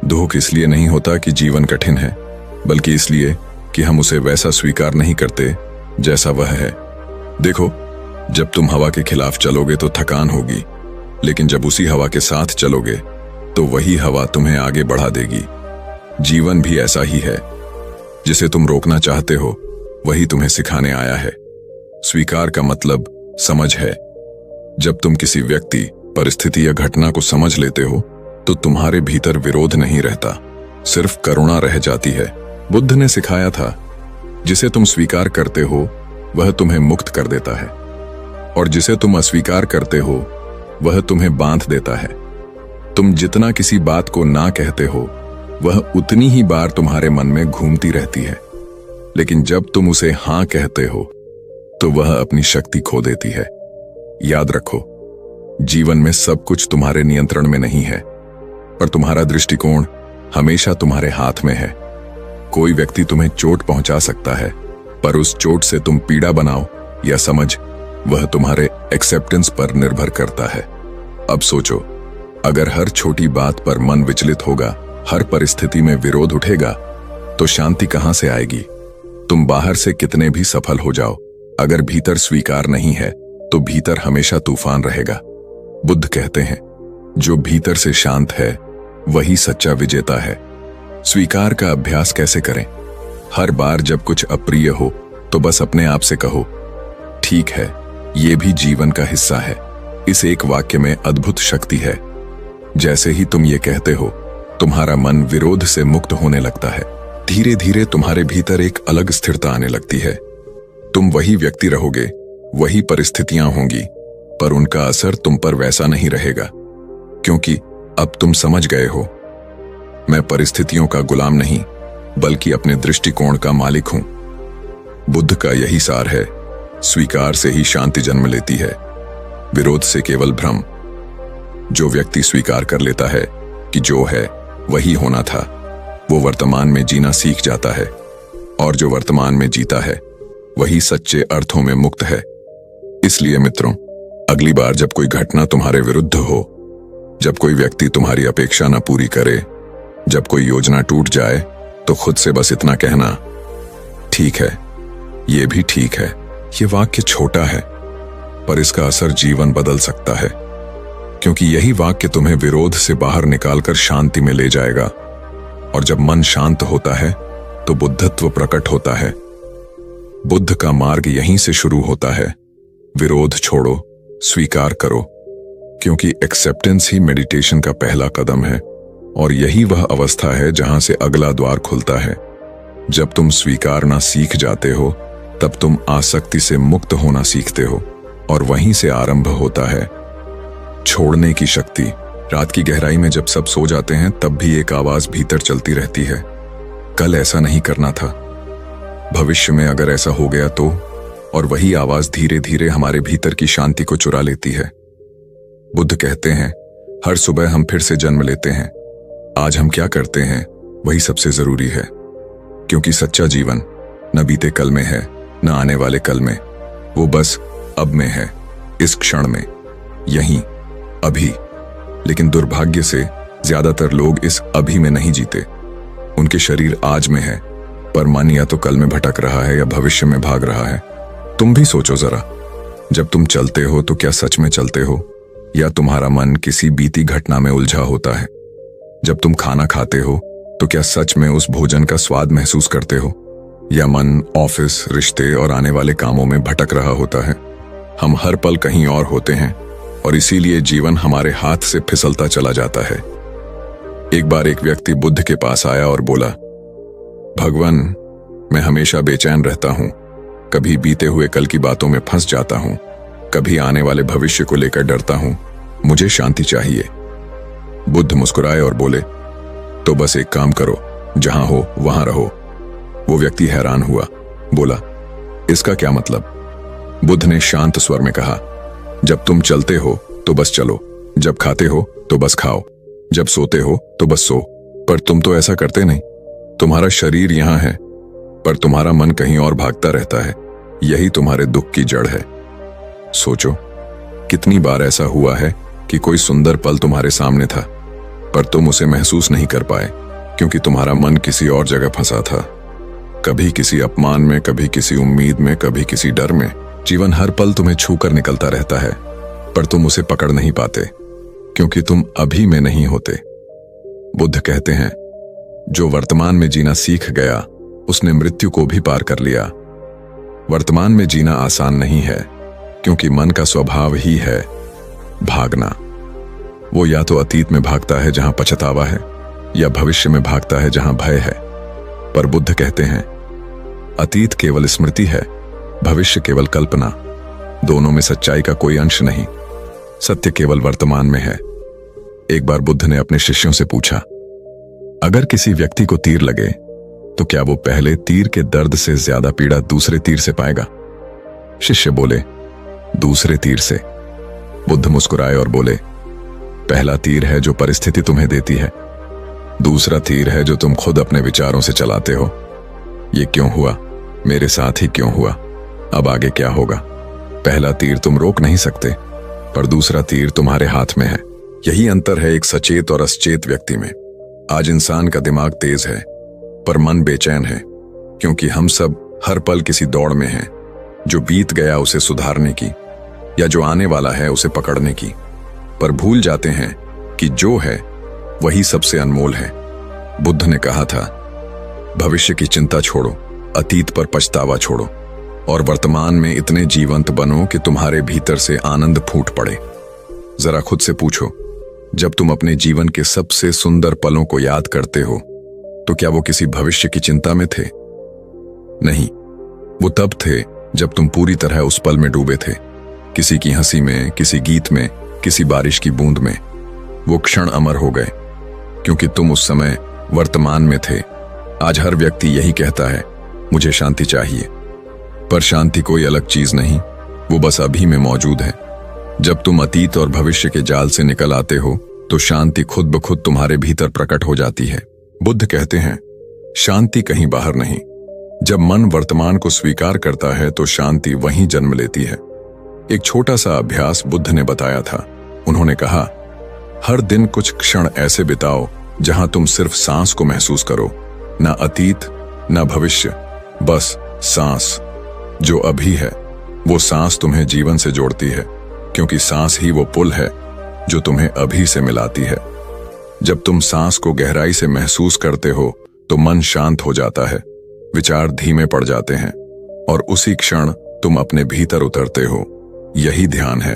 दुख इसलिए नहीं होता कि जीवन कठिन है, बल्कि इसलिए कि हम उसे वैसा स्वीकार नहीं करते जैसा वह है। देखो, जब तुम हवा के खिलाफ चलोगे तो थकान होगी, लेकिन जब उसी हवा के साथ चलोगे तो वही हवा तुम्हें आगे बढ़ा देगी। जीवन भी ऐसा ही है। जिसे तुम रोकना चाहते हो वही तुम्हें सिखाने आया है। स्वीकार का मतलब समझ है। जब तुम किसी व्यक्ति, परिस्थिति या घटना को समझ लेते हो तो तुम्हारे भीतर विरोध नहीं रहता, सिर्फ करुणा रह जाती है। बुद्ध ने सिखाया था, जिसे तुम स्वीकार करते हो वह तुम्हें मुक्त कर देता है, और जिसे तुम अस्वीकार करते हो वह तुम्हें बांध देता है। तुम जितना किसी बात को ना कहते हो वह उतनी ही बार तुम्हारे मन में घूमती रहती है, लेकिन जब तुम उसे हां कहते हो तो वह अपनी शक्ति खो देती है। याद रखो, जीवन में सब कुछ तुम्हारे नियंत्रण में नहीं है, पर तुम्हारा दृष्टिकोण हमेशा तुम्हारे हाथ में है। कोई व्यक्ति तुम्हें चोट पहुंचा सकता है, पर उस चोट से तुम पीड़ा बनाओ या समझ, वह तुम्हारे एक्सेप्टेंस पर निर्भर करता है। अब सोचो, अगर हर छोटी बात पर मन विचलित होगा, हर परिस्थिति में विरोध उठेगा, तो शांति कहां से आएगी? तुम बाहर से कितने भी सफल हो जाओ, अगर भीतर स्वीकार नहीं है तो भीतर हमेशा तूफान रहेगा। बुद्ध कहते हैं, जो भीतर से शांत है वही सच्चा विजेता है। स्वीकार का अभ्यास कैसे करें? हर बार जब कुछ अप्रिय हो तो बस अपने आप से कहो, ठीक है, ये भी जीवन का हिस्सा है। इस एक वाक्य में अद्भुत शक्ति है। जैसे ही तुम ये कहते हो, तुम्हारा मन विरोध से मुक्त होने लगता है। धीरे धीरे तुम्हारे भीतर एक अलग स्थिरता आने लगती है। तुम वही व्यक्ति रहोगे, वही परिस्थितियां होंगी, पर उनका असर तुम पर वैसा नहीं रहेगा, क्योंकि अब तुम समझ गए हो, मैं परिस्थितियों का गुलाम नहीं बल्कि अपने दृष्टिकोण का मालिक हूं। बुद्ध का यही सार है। स्वीकार से ही शांति जन्म लेती है, विरोध से केवल भ्रम। जो व्यक्ति स्वीकार कर लेता है कि जो है वही होना था, वो वर्तमान में जीना सीख जाता है, और जो वर्तमान में जीता है वही सच्चे अर्थों में मुक्त है। इसलिए मित्रों, अगली बार जब कोई घटना तुम्हारे विरुद्ध हो, जब कोई व्यक्ति तुम्हारी अपेक्षा न पूरी करे, जब कोई योजना टूट जाए, तो खुद से बस इतना कहना, ठीक है, ये भी ठीक है। ये वाक्य छोटा है, पर इसका असर जीवन बदल सकता है, क्योंकि यही वाक्य तुम्हें विरोध से बाहर निकालकर शांति में ले जाएगा। और जब मन शांत होता है तो बुद्धत्व प्रकट होता है। बुद्ध का मार्ग यहीं से शुरू होता है। विरोध छोड़ो, स्वीकार करो, क्योंकि एक्सेप्टेंस ही मेडिटेशन का पहला कदम है, और यही वह अवस्था है जहां से अगला द्वार खुलता है। जब तुम स्वीकारना सीख जाते हो, तब तुम आसक्ति से मुक्त होना सीखते हो, और वहीं से आरंभ होता है छोड़ने की शक्ति। रात की गहराई में जब सब सो जाते हैं, तब भी एक आवाज भीतर चलती रहती है, कल ऐसा नहीं करना था, भविष्य में अगर ऐसा हो गया तो। और वही आवाज धीरे धीरे हमारे भीतर की शांति को चुरा लेती है। बुद्ध कहते हैं, हर सुबह हम फिर से जन्म लेते हैं। आज हम क्या करते हैं वही सबसे जरूरी है, क्योंकि सच्चा जीवन न बीते कल में है, न आने वाले कल में, वो बस अब में है, इस क्षण में, यहीं, अभी। लेकिन दुर्भाग्य से ज्यादातर लोग इस अभी में नहीं जीते। उनके शरीर आज में है, पर मन या तो कल में भटक रहा है या भविष्य में भाग रहा है। तुम भी सोचो जरा, जब तुम चलते हो तो क्या सच में चलते हो, या तुम्हारा मन किसी बीती घटना में उलझा होता है? जब तुम खाना खाते हो तो क्या सच में उस भोजन का स्वाद महसूस करते हो, या मन ऑफिस, रिश्ते और आने वाले कामों में भटक रहा होता है? हम हर पल कहीं और होते हैं, और इसीलिए जीवन हमारे हाथ से फिसलता चला जाता है। एक बार एक व्यक्ति बुद्ध के पास आया और बोला, भगवान, मैं हमेशा बेचैन रहता हूं, कभी बीते हुए कल की बातों में फंस जाता हूं, कभी आने वाले भविष्य को लेकर डरता हूं, मुझे शांति चाहिए। बुद्ध मुस्कुराए और बोले, तो बस एक काम करो, जहां हो वहां रहो। वो व्यक्ति हैरान हुआ, बोला, इसका क्या मतलब? बुद्ध ने शांत स्वर में कहा, जब तुम चलते हो तो बस चलो, जब खाते हो तो बस खाओ, जब सोते हो तो बस सो। पर तुम तो ऐसा करते नहीं। तुम्हारा शरीर यहां है, पर तुम्हारा मन कहीं और भागता रहता है। यही तुम्हारे दुख की जड़ है। सोचो, कितनी बार ऐसा हुआ है कि कोई सुंदर पल तुम्हारे सामने था, पर तुम उसे महसूस नहीं कर पाए, क्योंकि तुम्हारा मन किसी और जगह फंसा था। कभी किसी अपमान में, कभी किसी उम्मीद में, कभी किसी डर में। जीवन हर पल तुम्हें छू कर निकलता रहता है, पर तुम उसे पकड़ नहीं पाते, क्योंकि तुम अभी में नहीं होते। बुद्ध कहते हैं, जो वर्तमान में जीना सीख गया उसने मृत्यु को भी पार कर लिया। वर्तमान में जीना आसान नहीं है, क्योंकि मन का स्वभाव ही है भागना। वो या तो अतीत में भागता है जहां पछतावा है, या भविष्य में भागता है जहां भय है। पर बुद्ध कहते हैं, अतीत केवल स्मृति है, भविष्य केवल कल्पना। दोनों में सच्चाई का कोई अंश नहीं। सत्य केवल वर्तमान में है। एक बार बुद्ध ने अपने शिष्यों से पूछा, अगर किसी व्यक्ति को तीर लगे तो क्या वो पहले तीर के दर्द से ज्यादा पीड़ा दूसरे तीर से पाएगा? शिष्य बोले, दूसरे तीर से। बुद्ध मुस्कुराए और बोले, पहला तीर है जो परिस्थिति तुम्हें देती है, दूसरा तीर है जो तुम खुद अपने विचारों से चलाते हो। ये क्यों हुआ, मेरे साथ ही क्यों हुआ, अब आगे क्या होगा? पहला तीर तुम रोक नहीं सकते, पर दूसरा तीर तुम्हारे हाथ में है। यही अंतर है एक सचेत और असचेत व्यक्ति में। आज इंसान का दिमाग तेज है, पर मन बेचैन है, क्योंकि हम सब हर पल किसी दौड़ में हैं, जो बीत गया उसे सुधारने की, या जो आने वाला है उसे पकड़ने की। पर भूल जाते हैं कि जो है वही सबसे अनमोल है। बुद्ध ने कहा था, भविष्य की चिंता छोड़ो, अतीत पर पछतावा छोड़ो, और वर्तमान में इतने जीवंत बनो कि तुम्हारे भीतर से आनंद फूट पड़े। जरा खुद से पूछो, जब तुम अपने जीवन के सबसे सुंदर पलों को याद करते हो, तो क्या वो किसी भविष्य की चिंता में थे? नहीं, वो तब थे जब तुम पूरी तरह उस पल में डूबे थे। किसी की हंसी में, किसी गीत में, किसी बारिश की बूंद में। वो क्षण अमर हो गए, क्योंकि तुम उस समय वर्तमान में थे। आज हर व्यक्ति यही कहता है, मुझे शांति चाहिए। पर शांति कोई अलग चीज नहीं, वो बस अभी में मौजूद है। जब तुम अतीत और भविष्य के जाल से निकल आते हो, तो शांति खुद ब खुद तुम्हारे भीतर प्रकट हो जाती है। बुद्ध कहते हैं, शांति कहीं बाहर नहीं। जब मन वर्तमान को स्वीकार करता है, तो शांति वहीं जन्म लेती है। एक छोटा सा अभ्यास बुद्ध ने बताया था। उन्होंने कहा, हर दिन कुछ क्षण ऐसे बिताओ जहां तुम सिर्फ सांस को महसूस करो, ना अतीत ना भविष्य, बस सांस। जो अभी है, वो सांस तुम्हें जीवन से जोड़ती है, क्योंकि सांस ही वो पुल है जो तुम्हें अभी से मिलाती है। जब तुम सांस को गहराई से महसूस करते हो, तो मन शांत हो जाता है, विचार धीमे पड़ जाते हैं, और उसी क्षण तुम अपने भीतर उतरते हो। यही ध्यान है,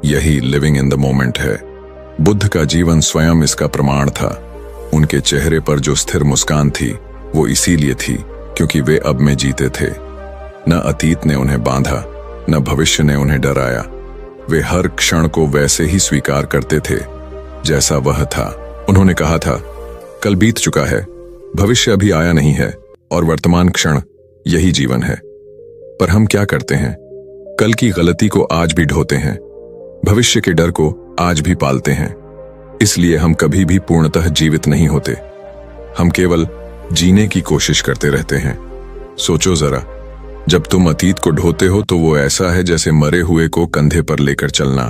यही लिविंग इन द मोमेंट है। बुद्ध का जीवन स्वयं इसका प्रमाण था। उनके चेहरे पर जो स्थिर मुस्कान थी, वो इसीलिए थी क्योंकि वे अब में जीते थे। न अतीत ने उन्हें बांधा, न भविष्य ने उन्हें डराया। वे हर क्षण को वैसे ही स्वीकार करते थे जैसा वह था। उन्होंने कहा था, कल बीत चुका है, भविष्य अभी आया नहीं है, और वर्तमान क्षण यही जीवन है। पर हम क्या करते हैं? कल की गलती को आज भी ढोते हैं, भविष्य के डर को आज भी पालते हैं। इसलिए हम कभी भी पूर्णतः जीवित नहीं होते। हम केवल जीने की कोशिश करते रहते हैं। सोचो जरा, जब तुम अतीत को ढोते हो, तो वो ऐसा है जैसे मरे हुए को कंधे पर लेकर चलना।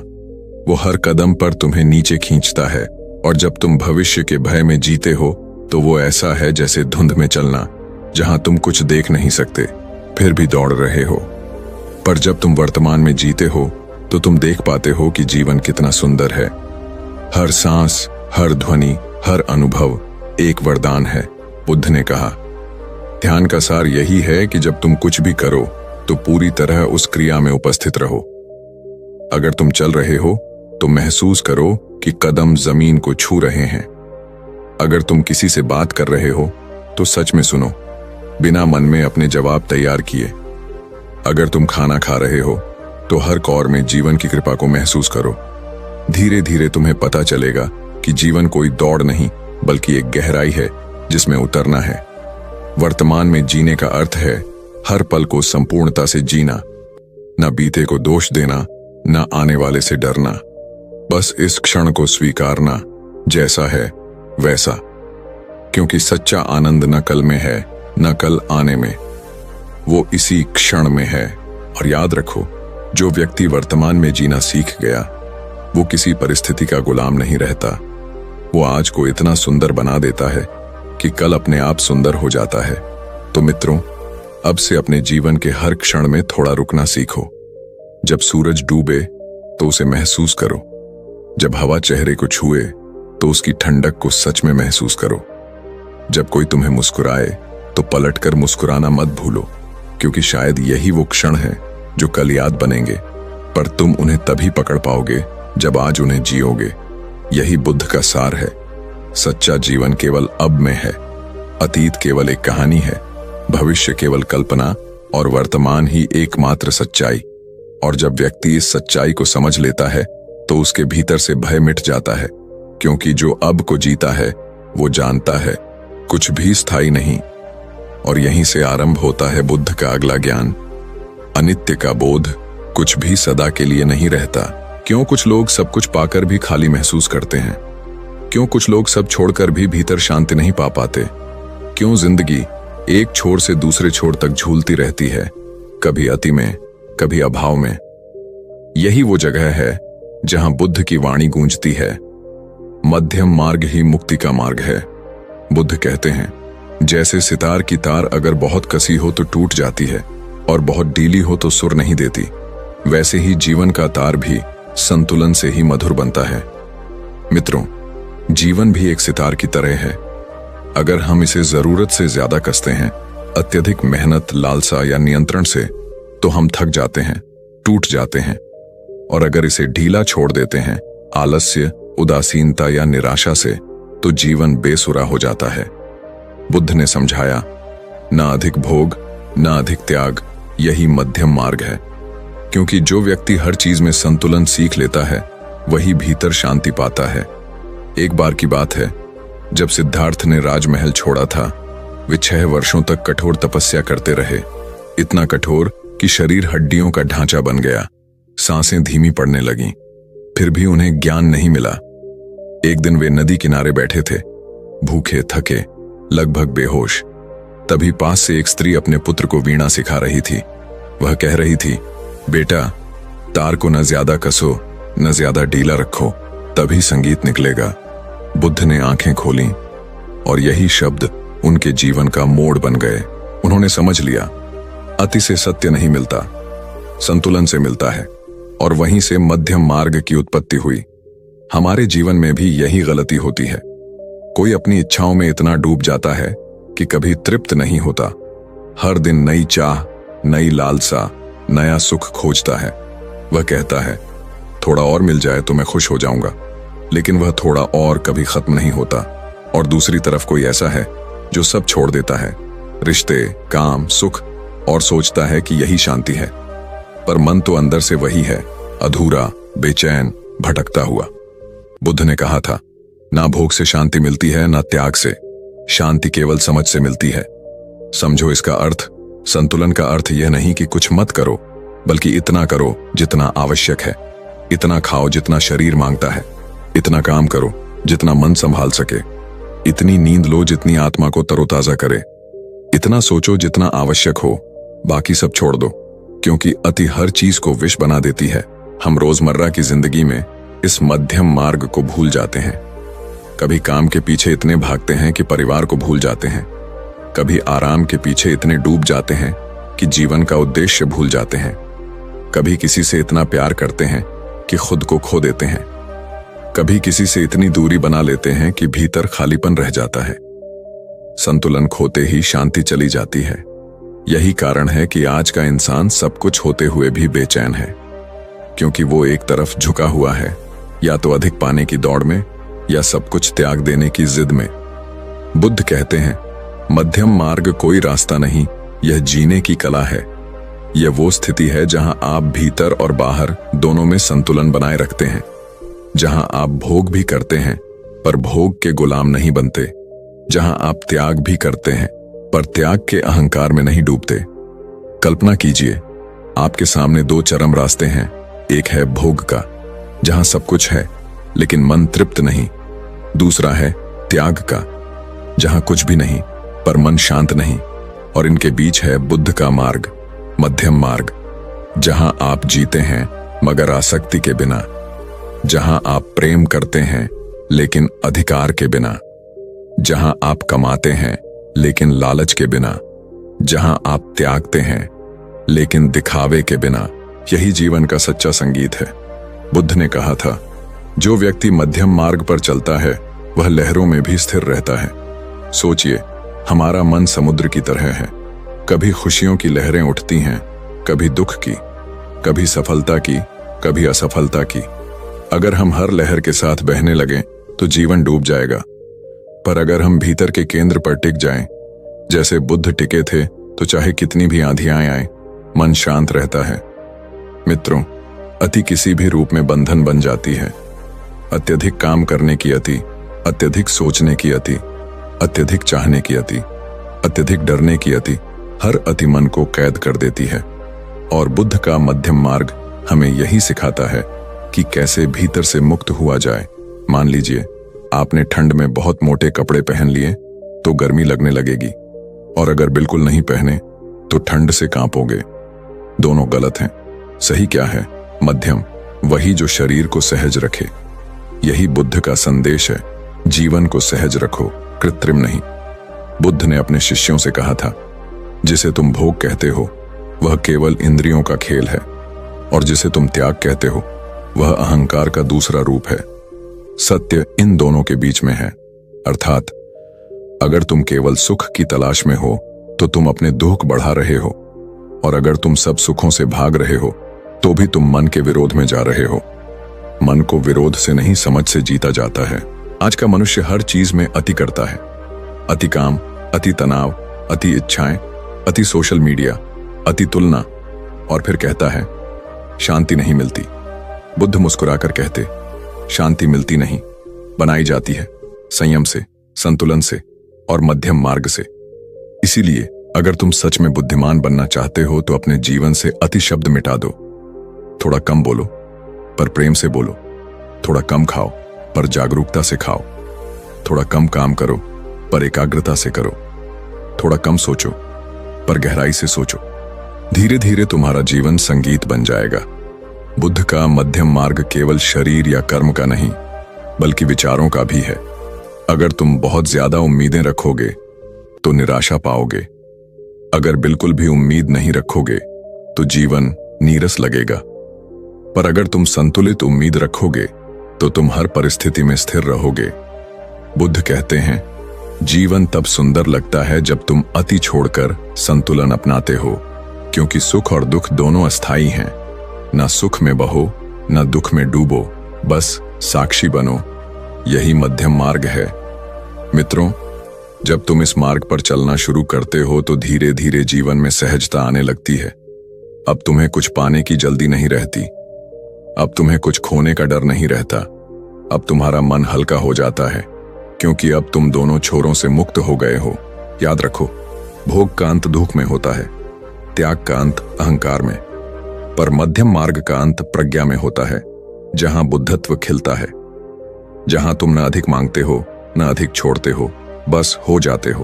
वो हर कदम पर तुम्हें नीचे खींचता है। और जब तुम भविष्य के भय में जीते हो, तो वो ऐसा है जैसे धुंध में चलना, जहां तुम कुछ देख नहीं सकते, फिर भी दौड़ रहे हो। पर जब तुम वर्तमान में जीते हो, तो तुम देख पाते हो कि जीवन कितना सुंदर है। हर सांस, हर ध्वनि, हर अनुभव एक वरदान है। बुद्ध ने कहा, ध्यान का सार यही है कि जब तुम कुछ भी करो, तो पूरी तरह उस क्रिया में उपस्थित रहो। अगर तुम चल रहे हो, तो महसूस करो कि कदम जमीन को छू रहे हैं। अगर तुम किसी से बात कर रहे हो, तो सच में सुनो, बिना मन में अपने जवाब तैयार किए। अगर तुम खाना खा रहे हो, तो हर कौर में जीवन की कृपा को महसूस करो। धीरे धीरे तुम्हें पता चलेगा कि जीवन कोई दौड़ नहीं, बल्कि एक गहराई है जिसमें उतरना है। वर्तमान में जीने का अर्थ है हर पल को संपूर्णता से जीना, न बीते को दोष देना, न आने वाले से डरना। बस इस क्षण को स्वीकारना, जैसा है वैसा, क्योंकि सच्चा आनंद न कल में है, न कल आने में, वो इसी क्षण में है। और याद रखो, जो व्यक्ति वर्तमान में जीना सीख गया, वो किसी परिस्थिति का गुलाम नहीं रहता। वो आज को इतना सुंदर बना देता है कि कल अपने आप सुंदर हो जाता है। तो मित्रों, अब से अपने जीवन के हर क्षण में थोड़ा रुकना सीखो। जब सूरज डूबे, तो उसे महसूस करो। जब हवा चेहरे को छुए, तो उसकी ठंडक को सच में महसूस करो। जब कोई तुम्हें मुस्कुराए, तो पलटकर मुस्कुराना मत भूलो, क्योंकि शायद यही वो क्षण है जो कल याद बनेंगे, पर तुम उन्हें तभी पकड़ पाओगे जब आज उन्हें जियोगे। यही बुद्ध का सार है। सच्चा जीवन केवल अब में है। अतीत केवल एक कहानी है, भविष्य केवल कल्पना और वर्तमान ही एकमात्र सच्चाई। और जब व्यक्ति इस सच्चाई को समझ लेता है तो उसके भीतर से भय मिट जाता है, क्योंकि जो अब को जीता है वो जानता है कुछ भी स्थायी नहीं। और यहीं से आरंभ होता है बुद्ध का अगला ज्ञान, अनित्य का बोध। कुछ भी सदा के लिए नहीं रहता। क्यों कुछ लोग सब कुछ पाकर भी खाली महसूस करते हैं? क्यों कुछ लोग सब छोड़कर भी भीतर शांति नहीं पा पाते? क्यों जिंदगी एक छोर से दूसरे छोर तक झूलती रहती है, कभी अति में, कभी अभाव में? यही वो जगह है जहां बुद्ध की वाणी गूंजती है, मध्यम मार्ग ही मुक्ति का मार्ग है। बुद्ध कहते हैं, जैसे सितार की तार अगर बहुत कसी हो तो टूट जाती है और बहुत ढीली हो तो सुर नहीं देती, वैसे ही जीवन का तार भी संतुलन से ही मधुर बनता है। मित्रों, जीवन भी एक सितार की तरह है। अगर हम इसे जरूरत से ज्यादा कसते हैं, अत्यधिक मेहनत, लालसा या नियंत्रण से, तो हम थक जाते हैं, टूट जाते हैं। और अगर इसे ढीला छोड़ देते हैं, आलस्य, उदासीनता या निराशा से, तो जीवन बेसुरा हो जाता है। बुद्ध ने समझाया, ना अधिक भोग, ना अधिक त्याग, यही मध्यम मार्ग है। क्योंकि जो व्यक्ति हर चीज में संतुलन सीख लेता है, वही भीतर शांति पाता है। एक बार की बात है, जब सिद्धार्थ ने राजमहल छोड़ा था, वे 6 वर्षों तक कठोर तपस्या करते रहे। इतना कठोर कि शरीर हड्डियों का ढांचा बन गया, सांसें धीमी पड़ने लगीं। फिर भी उन्हें ज्ञान नहीं मिला। एक दिन वे नदी किनारे बैठे थे, भूखे, थके, लगभग बेहोश। तभी पास से एक स्त्री अपने पुत्र को वीणा सिखा रही थी। वह कह रही थी, बेटा, तार को न ज्यादा कसो, न ज्यादा ढीला रखो, तभी संगीत निकलेगा। बुद्ध ने आंखें खोलीं और यही शब्द उनके जीवन का मोड़ बन गए। उन्होंने समझ लिया, अति से सत्य नहीं मिलता, संतुलन से मिलता है। और वहीं से मध्यम मार्ग की उत्पत्ति हुई। हमारे जीवन में भी यही गलती होती है। कोई अपनी इच्छाओं में इतना डूब जाता है कि कभी तृप्त नहीं होता। हर दिन नई चाह, नई लालसा, नया सुख खोजता है। वह कहता है, थोड़ा और मिल जाए तो मैं खुश हो जाऊंगा, लेकिन वह थोड़ा और कभी खत्म नहीं होता। और दूसरी तरफ कोई ऐसा है जो सब छोड़ देता है, रिश्ते, काम, सुख, और सोचता है कि यही शांति है। पर मन तो अंदर से वही है, अधूरा, बेचैन, भटकता हुआ। बुद्ध ने कहा था, ना भोग से शांति मिलती है, ना त्याग से। शांति केवल समझ से मिलती है। समझो इसका अर्थ। संतुलन का अर्थ यह नहीं कि कुछ मत करो, बल्कि इतना करो जितना आवश्यक है। इतना खाओ जितना शरीर मांगता है। इतना काम करो जितना मन संभाल सके। इतनी नींद लो जितनी आत्मा को तरोताजा करे। इतना सोचो जितना आवश्यक हो, बाकी सब छोड़ दो, क्योंकि अति हर चीज को विष बना देती है। हम रोजमर्रा की जिंदगी में इस मध्यम मार्ग को भूल जाते हैं। कभी काम के पीछे इतने भागते हैं कि परिवार को भूल जाते हैं। कभी आराम के पीछे इतने डूब जाते हैं कि जीवन का उद्देश्य भूल जाते हैं। कभी किसी से इतना प्यार करते हैं कि खुद को खो देते हैं। कभी किसी से इतनी दूरी बना लेते हैं कि भीतर खालीपन रह जाता है। संतुलन खोते ही शांति चली जाती है। यही कारण है कि आज का इंसान सब कुछ होते हुए भी बेचैन है, क्योंकि वो एक तरफ झुका हुआ है, या तो अधिक पाने की दौड़ में, या सब कुछ त्याग देने की जिद में। बुद्ध कहते हैं, मध्यम मार्ग कोई रास्ता नहीं, यह जीने की कला है। यह वो स्थिति है जहां आप भीतर और बाहर दोनों में संतुलन बनाए रखते हैं, जहां आप भोग भी करते हैं पर भोग के गुलाम नहीं बनते, जहां आप त्याग भी करते हैं पर त्याग के अहंकार में नहीं डूबते। कल्पना कीजिए, आपके सामने 2 चरम रास्ते हैं। एक है भोग का, जहां सब कुछ है लेकिन मन तृप्त नहीं। दूसरा है त्याग का, जहां कुछ भी नहीं पर मन शांत नहीं। और इनके बीच है बुद्ध का मार्ग, मध्यम मार्ग, जहां आप जीते हैं मगर आसक्ति के बिना, जहां आप प्रेम करते हैं लेकिन अधिकार के बिना, जहां आप कमाते हैं लेकिन लालच के बिना, जहां आप त्यागते हैं लेकिन दिखावे के बिना। यही जीवन का सच्चा संगीत है। बुद्ध ने कहा था, जो व्यक्ति मध्यम मार्ग पर चलता है वह लहरों में भी स्थिर रहता है। सोचिए, हमारा मन समुद्र की तरह है, कभी खुशियों की लहरें उठती हैं, कभी दुख की, कभी सफलता की, कभी असफलता की। अगर हम हर लहर के साथ बहने लगें तो जीवन डूब जाएगा, पर अगर हम भीतर के केंद्र पर टिक जाएं, जैसे बुद्ध टिके थे, तो चाहे कितनी भी आंधियां आएं, मन शांत रहता है। मित्रों, अति किसी भी रूप में बंधन बन जाती है। अत्यधिक काम करने की अति, अत्यधिक सोचने की अति, अत्यधिक चाहने की अति, अत्यधिक डरने की अति, हर अति मन को कैद कर देती है। और बुद्ध का मध्यम मार्ग हमें यही सिखाता है कि कैसे भीतर से मुक्त हुआ जाए। मान लीजिए आपने ठंड में बहुत मोटे कपड़े पहन लिए तो गर्मी लगने लगेगी, और अगर बिल्कुल नहीं पहने तो ठंड से कांपोगे। दोनों गलत हैं। सही क्या है? मध्यम, वही जो शरीर को सहज रखे। यही बुद्ध का संदेश है। जीवन को सहज रखो, कृत्रिम नहीं। बुद्ध ने अपने शिष्यों से कहा था, जिसे तुम भोग कहते हो वह केवल इंद्रियों का खेल है, और जिसे तुम त्याग कहते हो वह अहंकार का दूसरा रूप है। सत्य इन दोनों के बीच में है। अर्थात अगर तुम केवल सुख की तलाश में हो तो तुम अपने दुख बढ़ा रहे हो, और अगर तुम सब सुखों से भाग रहे हो तो भी तुम मन के विरोध में जा रहे हो। मन को विरोध से नहीं, समझ से जीता जाता है। आज का मनुष्य हर चीज में अति करता है। अति काम, अति तनाव, अति इच्छाएं, अति सोशल मीडिया, अति तुलना, और फिर कहता है शांति नहीं मिलती। बुद्ध मुस्कुराकर कहते, शांति मिलती नहीं, बनाई जाती है संयम से, संतुलन से और मध्यम मार्ग से। इसीलिए अगर तुम सच में बुद्धिमान बनना चाहते हो तो अपने जीवन से अति शब्द मिटा दो। थोड़ा कम बोलो पर प्रेम से बोलो, थोड़ा कम खाओ पर जागरूकता से खाओ, थोड़ा कम काम करो पर एकाग्रता से करो, थोड़ा कम सोचो पर गहराई से सोचो। धीरे धीरे तुम्हारा जीवन संगीत बन जाएगा। बुद्ध का मध्यम मार्ग केवल शरीर या कर्म का नहीं, बल्कि विचारों का भी है। अगर तुम बहुत ज्यादा उम्मीदें रखोगे तो निराशा पाओगे। अगर बिल्कुल भी उम्मीद नहीं रखोगे तो जीवन नीरस लगेगा। पर अगर तुम संतुलित उम्मीद रखोगे तो तुम हर परिस्थिति में स्थिर रहोगे। बुद्ध कहते हैं, जीवन तब सुंदर लगता है जब तुम अति छोड़कर संतुलन अपनाते हो, क्योंकि सुख और दुख दोनों अस्थायी हैं। ना सुख में बहो, ना दुख में डूबो, बस साक्षी बनो। यही मध्यम मार्ग है। मित्रों, जब तुम इस मार्ग पर चलना शुरू करते हो तो धीरे धीरे जीवन में सहजता आने लगती है। अब तुम्हें कुछ पाने की जल्दी नहीं रहती। अब तुम्हें कुछ खोने का डर नहीं रहता। अब तुम्हारा मन हल्का हो जाता है, क्योंकि अब तुम दोनों छोरों से मुक्त हो गए हो। याद रखो, भोग का अंत दुख में होता है, त्याग का अंत अहंकार में, पर मध्यम मार्ग का अंत प्रज्ञा में होता है, जहां बुद्धत्व खिलता है, जहां तुम न अधिक मांगते हो न अधिक छोड़ते हो, बस हो जाते हो।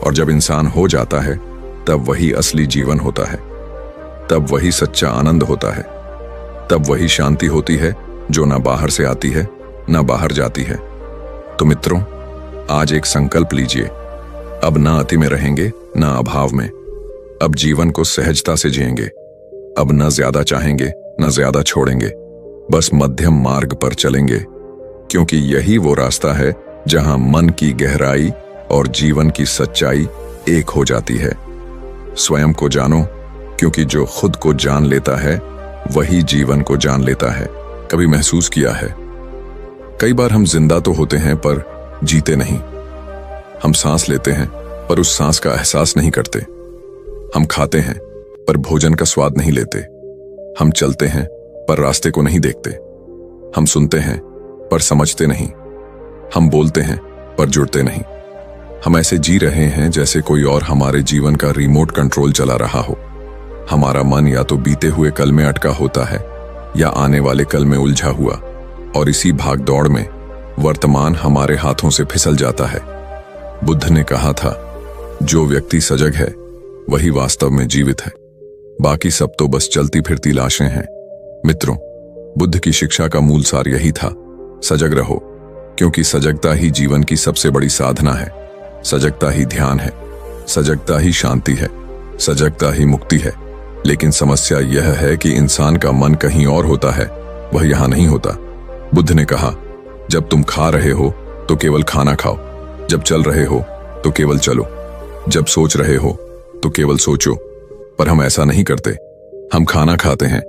और जब इंसान हो जाता है तब वही असली जीवन होता है, तब वही सच्चा आनंद होता है, तब वही शांति होती है जो ना बाहर से आती है ना बाहर जाती है। तो मित्रों, आज एक संकल्प लीजिए, अब ना अति में रहेंगे ना अभाव में। अब जीवन को सहजता से जिएंगे। अब न ज्यादा चाहेंगे न ज्यादा छोड़ेंगे, बस मध्यम मार्ग पर चलेंगे, क्योंकि यही वो रास्ता है जहां मन की गहराई और जीवन की सच्चाई एक हो जाती है। स्वयं को जानो, क्योंकि जो खुद को जान लेता है वही जीवन को जान लेता है। कभी महसूस किया है, कई बार हम जिंदा तो होते हैं पर जीते नहीं। हम सांस लेते हैं पर उस सांस का एहसास नहीं करते। हम खाते हैं पर भोजन का स्वाद नहीं लेते। हम चलते हैं पर रास्ते को नहीं देखते। हम सुनते हैं पर समझते नहीं। हम बोलते हैं पर जुड़ते नहीं। हम ऐसे जी रहे हैं जैसे कोई और हमारे जीवन का रिमोट कंट्रोल चला रहा हो। हमारा मन या तो बीते हुए कल में अटका होता है या आने वाले कल में उलझा हुआ, और इसी भाग दौड़ में वर्तमान हमारे हाथों से फिसल जाता है। बुद्ध ने कहा था, जो व्यक्ति सजग है वही वास्तव में जीवित है, बाकी सब तो बस चलती फिरती लाशें हैं। मित्रों, बुद्ध की शिक्षा का मूल सार यही था, सजग रहो, क्योंकि सजगता ही जीवन की सबसे बड़ी साधना है। सजगता ही ध्यान है, सजगता ही शांति है, सजगता ही मुक्ति है। लेकिन समस्या यह है कि इंसान का मन कहीं और होता है, वह यहां नहीं होता। बुद्ध ने कहा, जब तुम खा रहे हो तो केवल खाना खाओ, जब चल रहे हो तो केवल चलो, जब सोच रहे हो तो केवल सोचो। पर हम ऐसा नहीं करते। हम खाना खाते हैं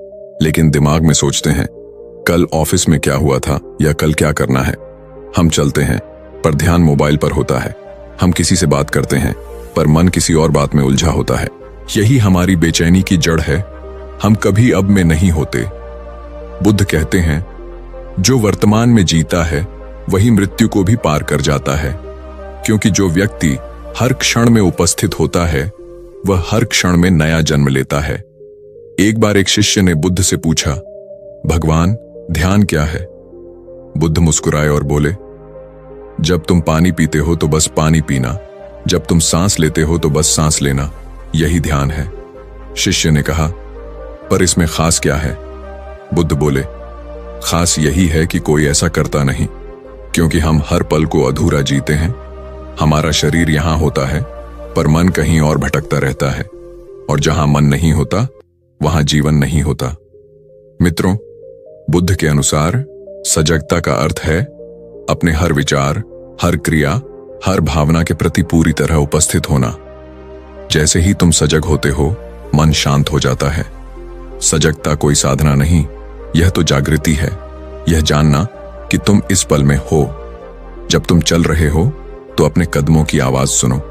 लेकिन दिमाग में सोचते हैं कल ऑफिस में क्या हुआ था या कल क्या करना है। हम चलते हैं पर ध्यान मोबाइल पर होता है। हम किसी से बात करते हैं पर मन किसी और बात में उलझा होता है। यही हमारी बेचैनी की जड़ है। हम कभी अब में नहीं होते। बुद्ध कहते हैं जो वर्तमान में जीता है वही मृत्यु को भी पार कर जाता है, क्योंकि जो व्यक्ति हर क्षण में उपस्थित होता है वह हर क्षण में नया जन्म लेता है। एक बार एक शिष्य ने बुद्ध से पूछा, भगवान ध्यान क्या है? बुद्ध मुस्कुराए और बोले, जब तुम पानी पीते हो तो बस पानी पीना, जब तुम सांस लेते हो तो बस सांस लेना, यही ध्यान है। शिष्य ने कहा, पर इसमें खास क्या है? बुद्ध बोले, खास यही है कि कोई ऐसा करता नहीं, क्योंकि हम हर पल को अधूरा जीते हैं। हमारा शरीर यहां होता है पर मन कहीं और भटकता रहता है, और जहां मन नहीं होता वहां जीवन नहीं होता। मित्रों, बुद्ध के अनुसार सजगता का अर्थ है अपने हर विचार, हर क्रिया, हर भावना के प्रति पूरी तरह उपस्थित होना। जैसे ही तुम सजग होते हो मन शांत हो जाता है। सजगता कोई साधना नहीं, यह तो जागृति है। यह जानना कि तुम इस पल में हो। जब तुम चल रहे हो तो अपने कदमों की आवाज सुनो।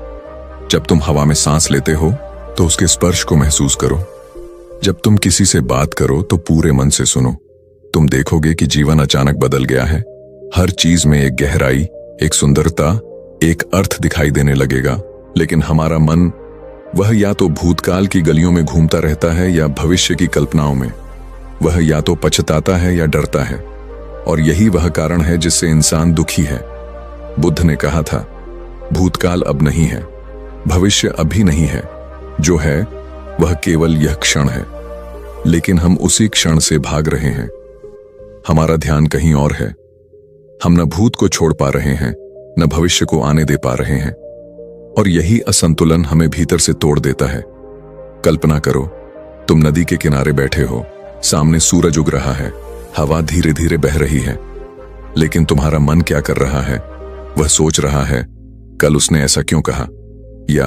जब तुम हवा में सांस लेते हो तो उसके स्पर्श को महसूस करो। जब तुम किसी से बात करो तो पूरे मन से सुनो। तुम देखोगे कि जीवन अचानक बदल गया है। हर चीज में एक गहराई, एक सुंदरता, एक अर्थ दिखाई देने लगेगा। लेकिन हमारा मन वह या तो भूतकाल की गलियों में घूमता रहता है या भविष्य की कल्पनाओं में। वह या तो पछताता है या डरता है, और यही वह कारण है जिससे इंसान दुखी है। बुद्ध ने कहा था, भूतकाल अब नहीं है, भविष्य अभी नहीं है, जो है वह केवल यह क्षण है। लेकिन हम उसी क्षण से भाग रहे हैं। हमारा ध्यान कहीं और है। हम न भूत को छोड़ पा रहे हैं, न भविष्य को आने दे पा रहे हैं, और यही असंतुलन हमें भीतर से तोड़ देता है। कल्पना करो, तुम नदी के किनारे बैठे हो, सामने सूरज उग रहा है, हवा धीरे धीरे बह रही है, लेकिन तुम्हारा मन क्या कर रहा है? वह सोच रहा है कल उसने ऐसा क्यों कहा, या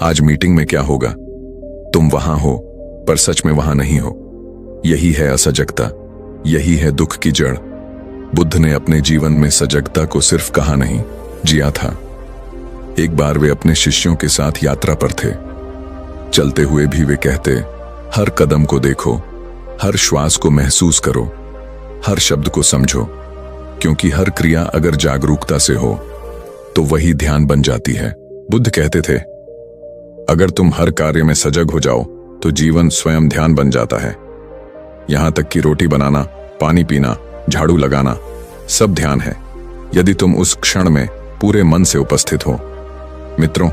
आज मीटिंग में क्या होगा। तुम वहां हो पर सच में वहां नहीं हो। यही है असजगता, यही है दुख की जड़। बुद्ध ने अपने जीवन में सजगता को सिर्फ कहा नहीं, जिया था। एक बार वे अपने शिष्यों के साथ यात्रा पर थे। चलते हुए भी वे कहते, हर कदम को देखो, हर श्वास को महसूस करो, हर शब्द को समझो, क्योंकि हर क्रिया अगर जागरूकता से हो तो वही ध्यान बन जाती है। बुद्ध कहते थे, अगर तुम हर कार्य में सजग हो जाओ तो जीवन स्वयं ध्यान बन जाता है। यहां तक कि रोटी बनाना, पानी पीना, झाड़ू लगाना, सब ध्यान है, यदि तुम उस क्षण में पूरे मन से उपस्थित हो। मित्रों,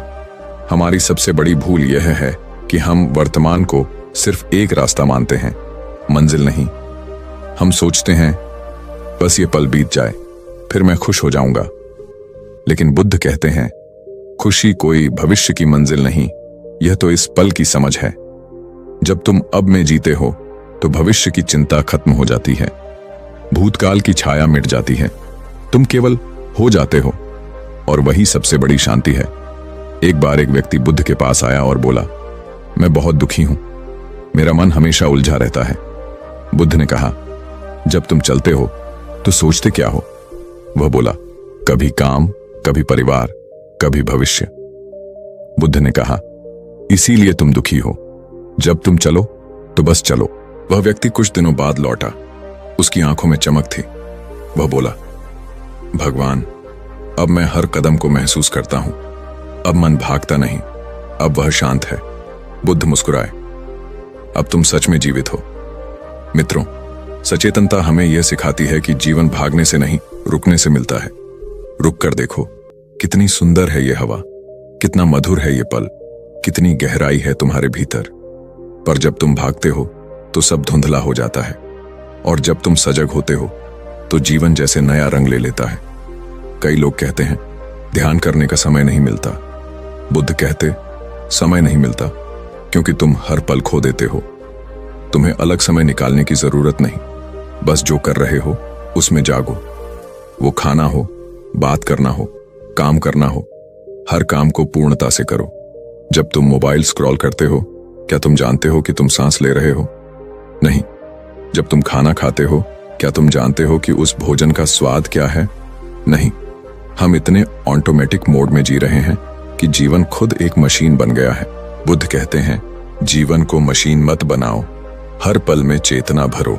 हमारी सबसे बड़ी भूल यह है कि हम वर्तमान को सिर्फ एक रास्ता मानते हैं, मंजिल नहीं। हम सोचते हैं बस ये पल बीत जाए फिर मैं खुश हो जाऊंगा। लेकिन बुद्ध कहते हैं, खुशी कोई भविष्य की मंजिल नहीं, यह तो इस पल की समझ है। जब तुम अब में जीते हो तो भविष्य की चिंता खत्म हो जाती है, भूतकाल की छाया मिट जाती है, तुम केवल हो जाते हो, और वही सबसे बड़ी शांति है। एक बार एक व्यक्ति बुद्ध के पास आया और बोला, मैं बहुत दुखी हूं, मेरा मन हमेशा उलझा रहता है। बुद्ध ने कहा, जब तुम चलते हो तो सोचते क्या हो? वह बोला, कभी काम, कभी परिवार, कभी भविष्य। बुद्ध ने कहा, इसीलिए तुम दुखी हो। जब तुम चलो तो बस चलो। वह व्यक्ति कुछ दिनों बाद लौटा। उसकी आंखों में चमक थी। वह बोला, भगवान, अब मैं हर कदम को महसूस करता हूं। अब मन भागता नहीं, अब वह शांत है। बुद्ध मुस्कुराए, अब तुम सच में जीवित हो। मित्रों, सचेतनता हमें यह सिखाती है कि जीवन भागने से नहीं, रुकने से मिलता है। रुक कर देखो, कितनी सुंदर है ये हवा, कितना मधुर है ये पल, कितनी गहराई है तुम्हारे भीतर। पर जब तुम भागते हो तो सब धुंधला हो जाता है, और जब तुम सजग होते हो तो जीवन जैसे नया रंग ले लेता है। कई लोग कहते हैं, ध्यान करने का समय नहीं मिलता। बुद्ध कहते, समय नहीं मिलता क्योंकि तुम हर पल खो देते हो। तुम्हें अलग समय निकालने की जरूरत नहीं, बस जो कर रहे हो उसमें जागो। वो खाना हो, बात करना हो, काम करना हो, हर काम को पूर्णता से करो। जब तुम मोबाइल स्क्रॉल करते हो, क्या तुम जानते हो कि तुम सांस ले रहे हो? नहीं। जब तुम खाना खाते हो, क्या तुम जानते हो कि उस भोजन का स्वाद क्या है? नहीं। हम इतने ऑटोमेटिक मोड में जी रहे हैं कि जीवन खुद एक मशीन बन गया है। बुद्ध कहते हैं, जीवन को मशीन मत बनाओ, हर पल में चेतना भरो।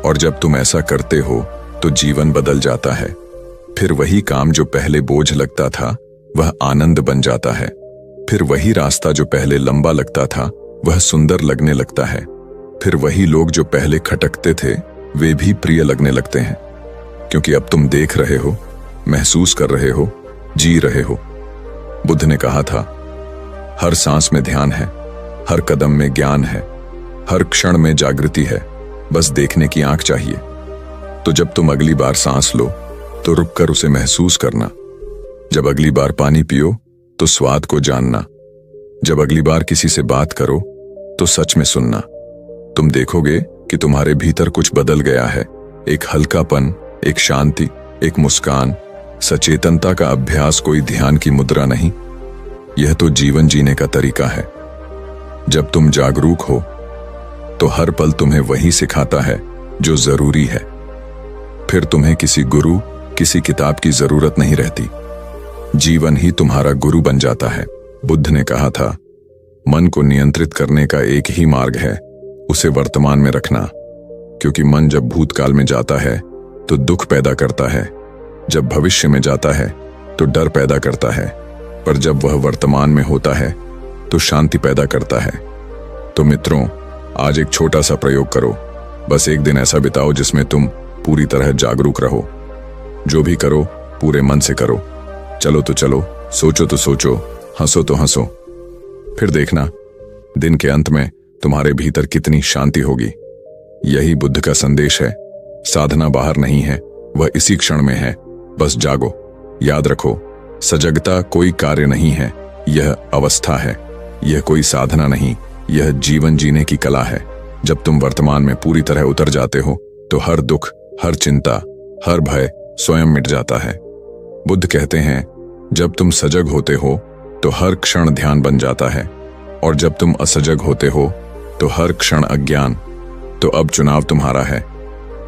और जब तुम ऐसा करते हो तो जीवन बदल जाता है। फिर वही काम जो पहले बोझ लगता था वह आनंद बन जाता है। फिर वही रास्ता जो पहले लंबा लगता था वह सुंदर लगने लगता है। फिर वही लोग जो पहले खटकते थे वे भी प्रिय लगने लगते हैं, क्योंकि अब तुम देख रहे हो, महसूस कर रहे हो, जी रहे हो। बुद्ध ने कहा था, हर सांस में ध्यान है, हर कदम में ज्ञान है, हर क्षण में जागृति है, बस देखने की आंख चाहिए। तो जब तुम अगली बार सांस लो तो रुककर उसे महसूस करना। जब अगली बार पानी पियो तो स्वाद को जानना। जब अगली बार किसी से बात करो तो सच में सुनना। तुम देखोगे कि तुम्हारे भीतर कुछ बदल गया है। एक हल्कापन, एक शांति, एक मुस्कान। सचेतनता का अभ्यास कोई ध्यान की मुद्रा नहीं, यह तो जीवन जीने का तरीका है। जब तुम जागरूक हो तो हर पल तुम्हें वही सिखाता है जो जरूरी है। फिर तुम्हें किसी गुरु, किसी किताब की जरूरत नहीं रहती। जीवन ही तुम्हारा गुरु बन जाता है। बुद्ध ने कहा था, मन को नियंत्रित करने का एक ही मार्ग है, उसे वर्तमान में रखना। क्योंकि मन जब भूतकाल में जाता है तो दुख पैदा करता है, जब भविष्य में जाता है तो डर पैदा करता है, पर जब वह वर्तमान में होता है तो शांति पैदा करता है। तो मित्रों, आज एक छोटा सा प्रयोग करो। बस एक दिन ऐसा बिताओ जिसमें तुम पूरी तरह जागरूक रहो। जो भी करो पूरे मन से करो। चलो तो चलो, सोचो तो सोचो, हंसो तो हंसो। फिर देखना दिन के अंत में तुम्हारे भीतर कितनी शांति होगी। यही बुद्ध का संदेश है। साधना बाहर नहीं है, वह इसी क्षण में है। बस जागो। याद रखो, सजगता कोई कार्य नहीं है, यह अवस्था है। यह कोई साधना नहीं, यह जीवन जीने की कला है। जब तुम वर्तमान में पूरी तरह उतर जाते हो तो हर दुख, हर चिंता, हर भय स्वयं मिट जाता है। बुद्ध कहते हैं, जब तुम सजग होते हो तो हर क्षण ध्यान बन जाता है, और जब तुम असजग होते हो तो हर क्षण अज्ञान। तो अब चुनाव तुम्हारा है,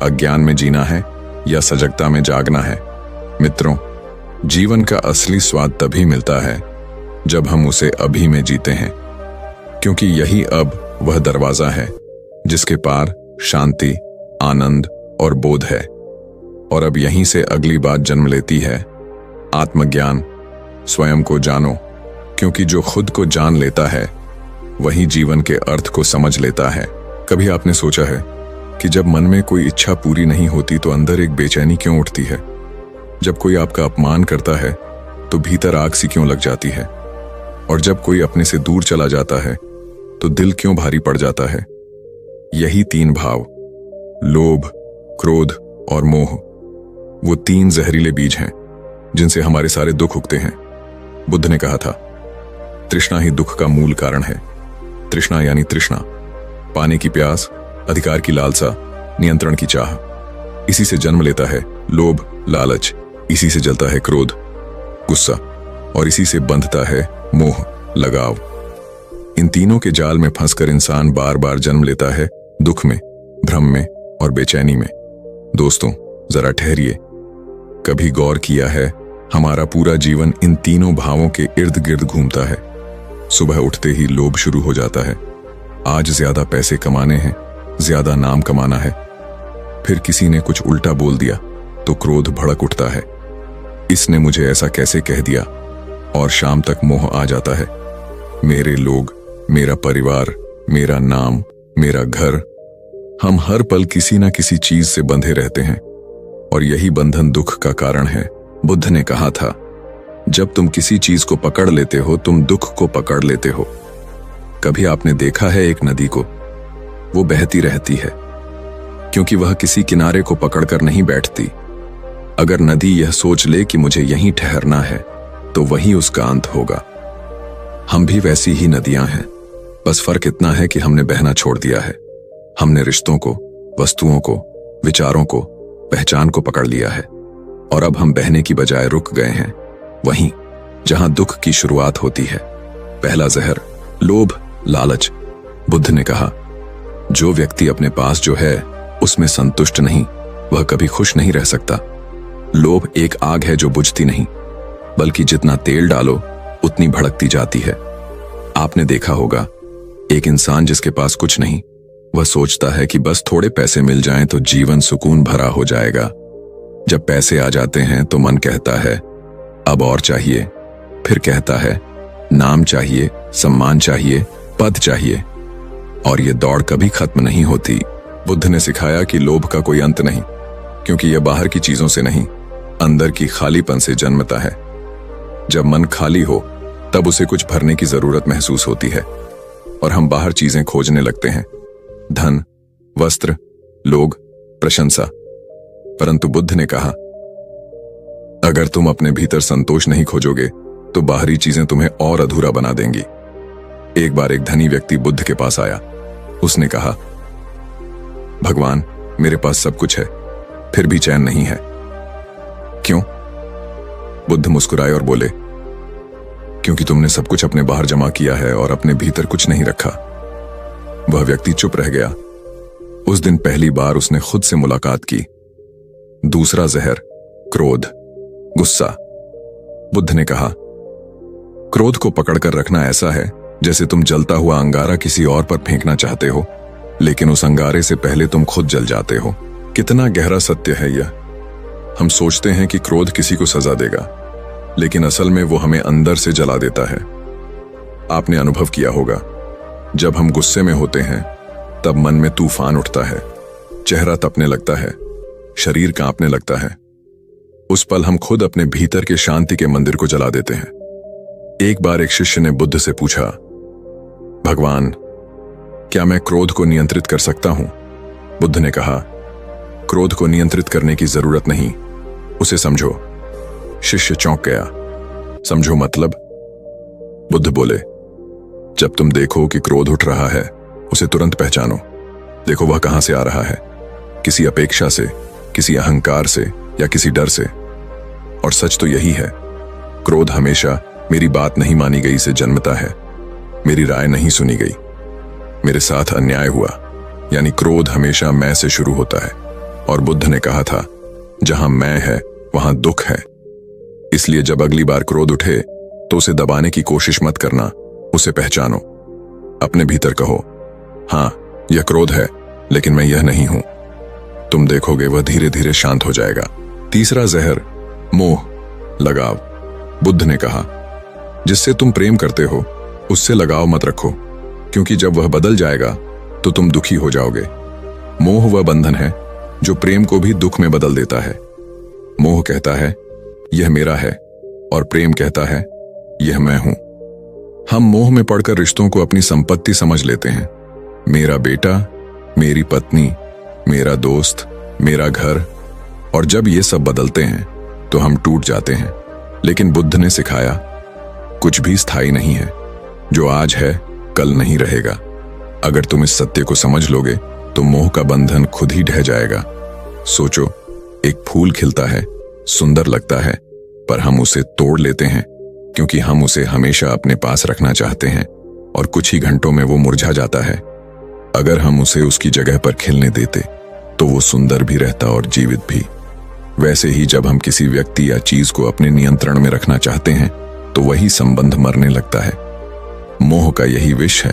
अज्ञान में जीना है या सजगता में जागना है। मित्रों, जीवन का असली स्वाद तभी मिलता है जब हम उसे अभी में जीते हैं, क्योंकि यही अब वह दरवाजा है जिसके पार शांति, आनंद और बोध है। और अब यहीं से अगली बात जन्म लेती है, आत्मज्ञान। स्वयं को जानो, क्योंकि जो खुद को जान लेता है वही जीवन के अर्थ को समझ लेता है। कभी आपने सोचा है कि जब मन में कोई इच्छा पूरी नहीं होती तो अंदर एक बेचैनी क्यों उठती है? जब कोई आपका अपमान करता है तो भीतर आग सी क्यों लग जाती है? और जब कोई अपने से दूर चला जाता है तो दिल क्यों भारी पड़ जाता है? यही तीन भाव, लोभ, क्रोध और मोह, वो तीन जहरीले बीज हैं जिनसे हमारे सारे दुख उगते हैं। बुद्ध ने कहा था, तृष्णा ही दुख का मूल कारण है। तृष्णा यानी तृष्णा, पाने की प्यास, अधिकार की लालसा, नियंत्रण की चाह। इसी से जन्म लेता है लोभ, लालच। इसी से जलता है क्रोध, गुस्सा, और इसी से बंधता है मोह, लगाव। इन तीनों के जाल में फंसकर इंसान बार बार जन्म लेता है दुख में, भ्रम में और बेचैनी में। दोस्तों, जरा ठहरिए। कभी गौर किया है, हमारा पूरा जीवन इन तीनों भावों के इर्द गिर्द घूमता है। सुबह उठते ही लोभ शुरू हो जाता है, आज ज्यादा पैसे कमाने हैं, ज्यादा नाम कमाना है। फिर किसी ने कुछ उल्टा बोल दिया तो क्रोध भड़क उठता है, इसने मुझे ऐसा कैसे कह दिया। और शाम तक मोह आ जाता है, मेरे लोग, मेरा परिवार, मेरा नाम, मेरा घर। हम हर पल किसी ना किसी चीज से बंधे रहते हैं और यही बंधन दुख का कारण है। बुद्ध ने कहा था, जब तुम किसी चीज को पकड़ लेते हो तुम दुख को पकड़ लेते हो। कभी आपने देखा है एक नदी को? वो बहती रहती है क्योंकि वह किसी किनारे को पकड़कर नहीं बैठती। अगर नदी यह सोच ले कि मुझे यहीं ठहरना है तो वही उसका अंत होगा। हम भी वैसी ही नदियां हैं, बस फर्क इतना है कि हमने बहना छोड़ दिया है। हमने रिश्तों को, वस्तुओं को, विचारों को, पहचान को पकड़ लिया है और अब हम बहने की बजाय रुक गए हैं वहीं, जहां दुख की शुरुआत होती है। पहला जहर, लोभ, लालच। बुद्ध ने कहा, जो व्यक्ति अपने पास जो है उसमें संतुष्ट नहीं, वह कभी खुश नहीं रह सकता। लोभ एक आग है जो बुझती नहीं, बल्कि जितना तेल डालो उतनी भड़कती जाती है। आपने देखा होगा, एक इंसान जिसके पास कुछ नहीं, वह सोचता है कि बस थोड़े पैसे मिल जाएं तो जीवन सुकून भरा हो जाएगा। जब पैसे आ जाते हैं तो मन कहता है अब और चाहिए, फिर कहता है नाम चाहिए, सम्मान चाहिए, पद चाहिए, और ये दौड़ कभी खत्म नहीं होती। बुद्ध ने सिखाया कि लोभ का कोई अंत नहीं, क्योंकि यह बाहर की चीजों से नहीं, अंदर की खालीपन से जन्मता है। जब मन खाली हो तब उसे कुछ भरने की जरूरत महसूस होती है और हम बाहर चीजें खोजने लगते हैं, धन, वस्त्र, लोग, प्रशंसा। परंतु बुद्ध ने कहा, अगर तुम अपने भीतर संतोष नहीं खोजोगे तो बाहरी चीजें तुम्हें और अधूरा बना देंगी। एक बार एक धनी व्यक्ति बुद्ध के पास आया। उसने कहा, भगवान, मेरे पास सब कुछ है, फिर भी चैन नहीं है। क्यों? बुद्ध मुस्कुराए और बोले, क्योंकि तुमने सब कुछ अपने बाहर जमा किया है और अपने भीतर कुछ नहीं रखा। वह व्यक्ति चुप रह गया। उस दिन पहली बार उसने खुद से मुलाकात की। दूसरा जहर, क्रोध, गुस्सा। बुद्ध ने कहा, क्रोध को पकड़कर रखना ऐसा है जैसे तुम जलता हुआ अंगारा किसी और पर फेंकना चाहते हो, लेकिन उस अंगारे से पहले तुम खुद जल जाते हो। कितना गहरा सत्य है यह। हम सोचते हैं कि क्रोध किसी को सजा देगा, लेकिन असल में वो हमें अंदर से जला देता है। आपने अनुभव किया होगा, जब हम गुस्से में होते हैं तब मन में तूफान उठता है, चेहरा तपने लगता है, शरीर कांपने लगता है। उस पल हम खुद अपने भीतर के शांति के मंदिर को जला देते हैं। एक बार एक शिष्य ने बुद्ध से पूछा, भगवान, क्या मैं क्रोध को नियंत्रित कर सकता हूं? बुद्ध ने कहा, क्रोध को नियंत्रित करने की जरूरत नहीं, उसे समझो। शिष्य चौंक गया। समझो मतलब? बुद्ध बोले, जब तुम देखो कि क्रोध उठ रहा है, उसे तुरंत पहचानो। देखो वह कहां से आ रहा है, किसी अपेक्षा से, किसी अहंकार से या किसी डर से। और सच तो यही है, क्रोध हमेशा मेरी बात नहीं मानी गई से जन्मता है, मेरी राय नहीं सुनी गई, मेरे साथ अन्याय हुआ, यानी क्रोध हमेशा मैं से शुरू होता है। और बुद्ध ने कहा था, जहां मैं है वहां दुख है। इसलिए जब अगली बार क्रोध उठे तो उसे दबाने की कोशिश मत करना, उसे पहचानो। अपने भीतर कहो, हां, यह क्रोध है, लेकिन मैं यह नहीं हूं। तुम देखोगे वह धीरे धीरे शांत हो जाएगा। तीसरा जहर, मोह, लगाव। बुद्ध ने कहा, जिससे तुम प्रेम करते हो उससे लगाव मत रखो, क्योंकि जब वह बदल जाएगा तो तुम दुखी हो जाओगे। मोह वह बंधन है जो प्रेम को भी दुख में बदल देता है। मोह कहता है यह मेरा है, और प्रेम कहता है यह मैं हूं। हम मोह में पड़कर रिश्तों को अपनी संपत्ति समझ लेते हैं। मेरा बेटा, मेरी पत्नी, मेरा दोस्त, मेरा घर। और जब ये सब बदलते हैं तो हम टूट जाते हैं। लेकिन बुद्ध ने सिखाया, कुछ भी स्थायी नहीं है, जो आज है कल नहीं रहेगा। अगर तुम इस सत्य को समझ लोगे तो मोह का बंधन खुद ही ढह जाएगा। सोचो, एक फूल खिलता है, सुंदर लगता है, पर हम उसे तोड़ लेते हैं क्योंकि हम उसे हमेशा अपने पास रखना चाहते हैं, और कुछ ही घंटों में वो मुरझा जाता है। अगर हम उसे उसकी जगह पर खिलने देते तो वो सुंदर भी रहता और जीवित भी। वैसे ही जब हम किसी व्यक्ति या चीज को अपने नियंत्रण में रखना चाहते हैं तो वही संबंध मरने लगता है। मोह का यही विष है,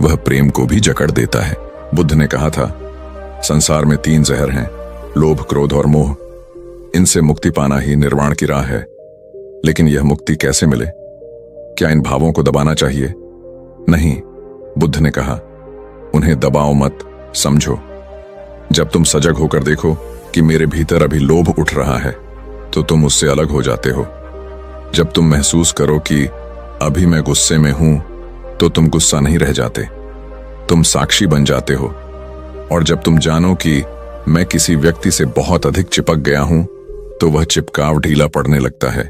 वह प्रेम को भी जकड़ देता है। बुद्ध ने कहा था, संसार में 3 जहर हैं, लोभ, क्रोध और मोह। इनसे मुक्ति पाना ही निर्वाण की राह है। लेकिन यह मुक्ति कैसे मिले? क्या इन भावों को दबाना चाहिए? नहीं, बुद्ध ने कहा, उन्हें दबाओ मत, समझो। जब तुम सजग होकर देखो कि मेरे भीतर अभी लोभ उठ रहा है, तो तुम उससे अलग हो जाते हो। जब तुम महसूस करो कि अभी मैं गुस्से में हूं, तो तुम गुस्सा नहीं रह जाते, तुम साक्षी बन जाते हो। और जब तुम जानो कि मैं किसी व्यक्ति से बहुत अधिक चिपक गया हूं, तो वह चिपकाव ढीला पड़ने लगता है।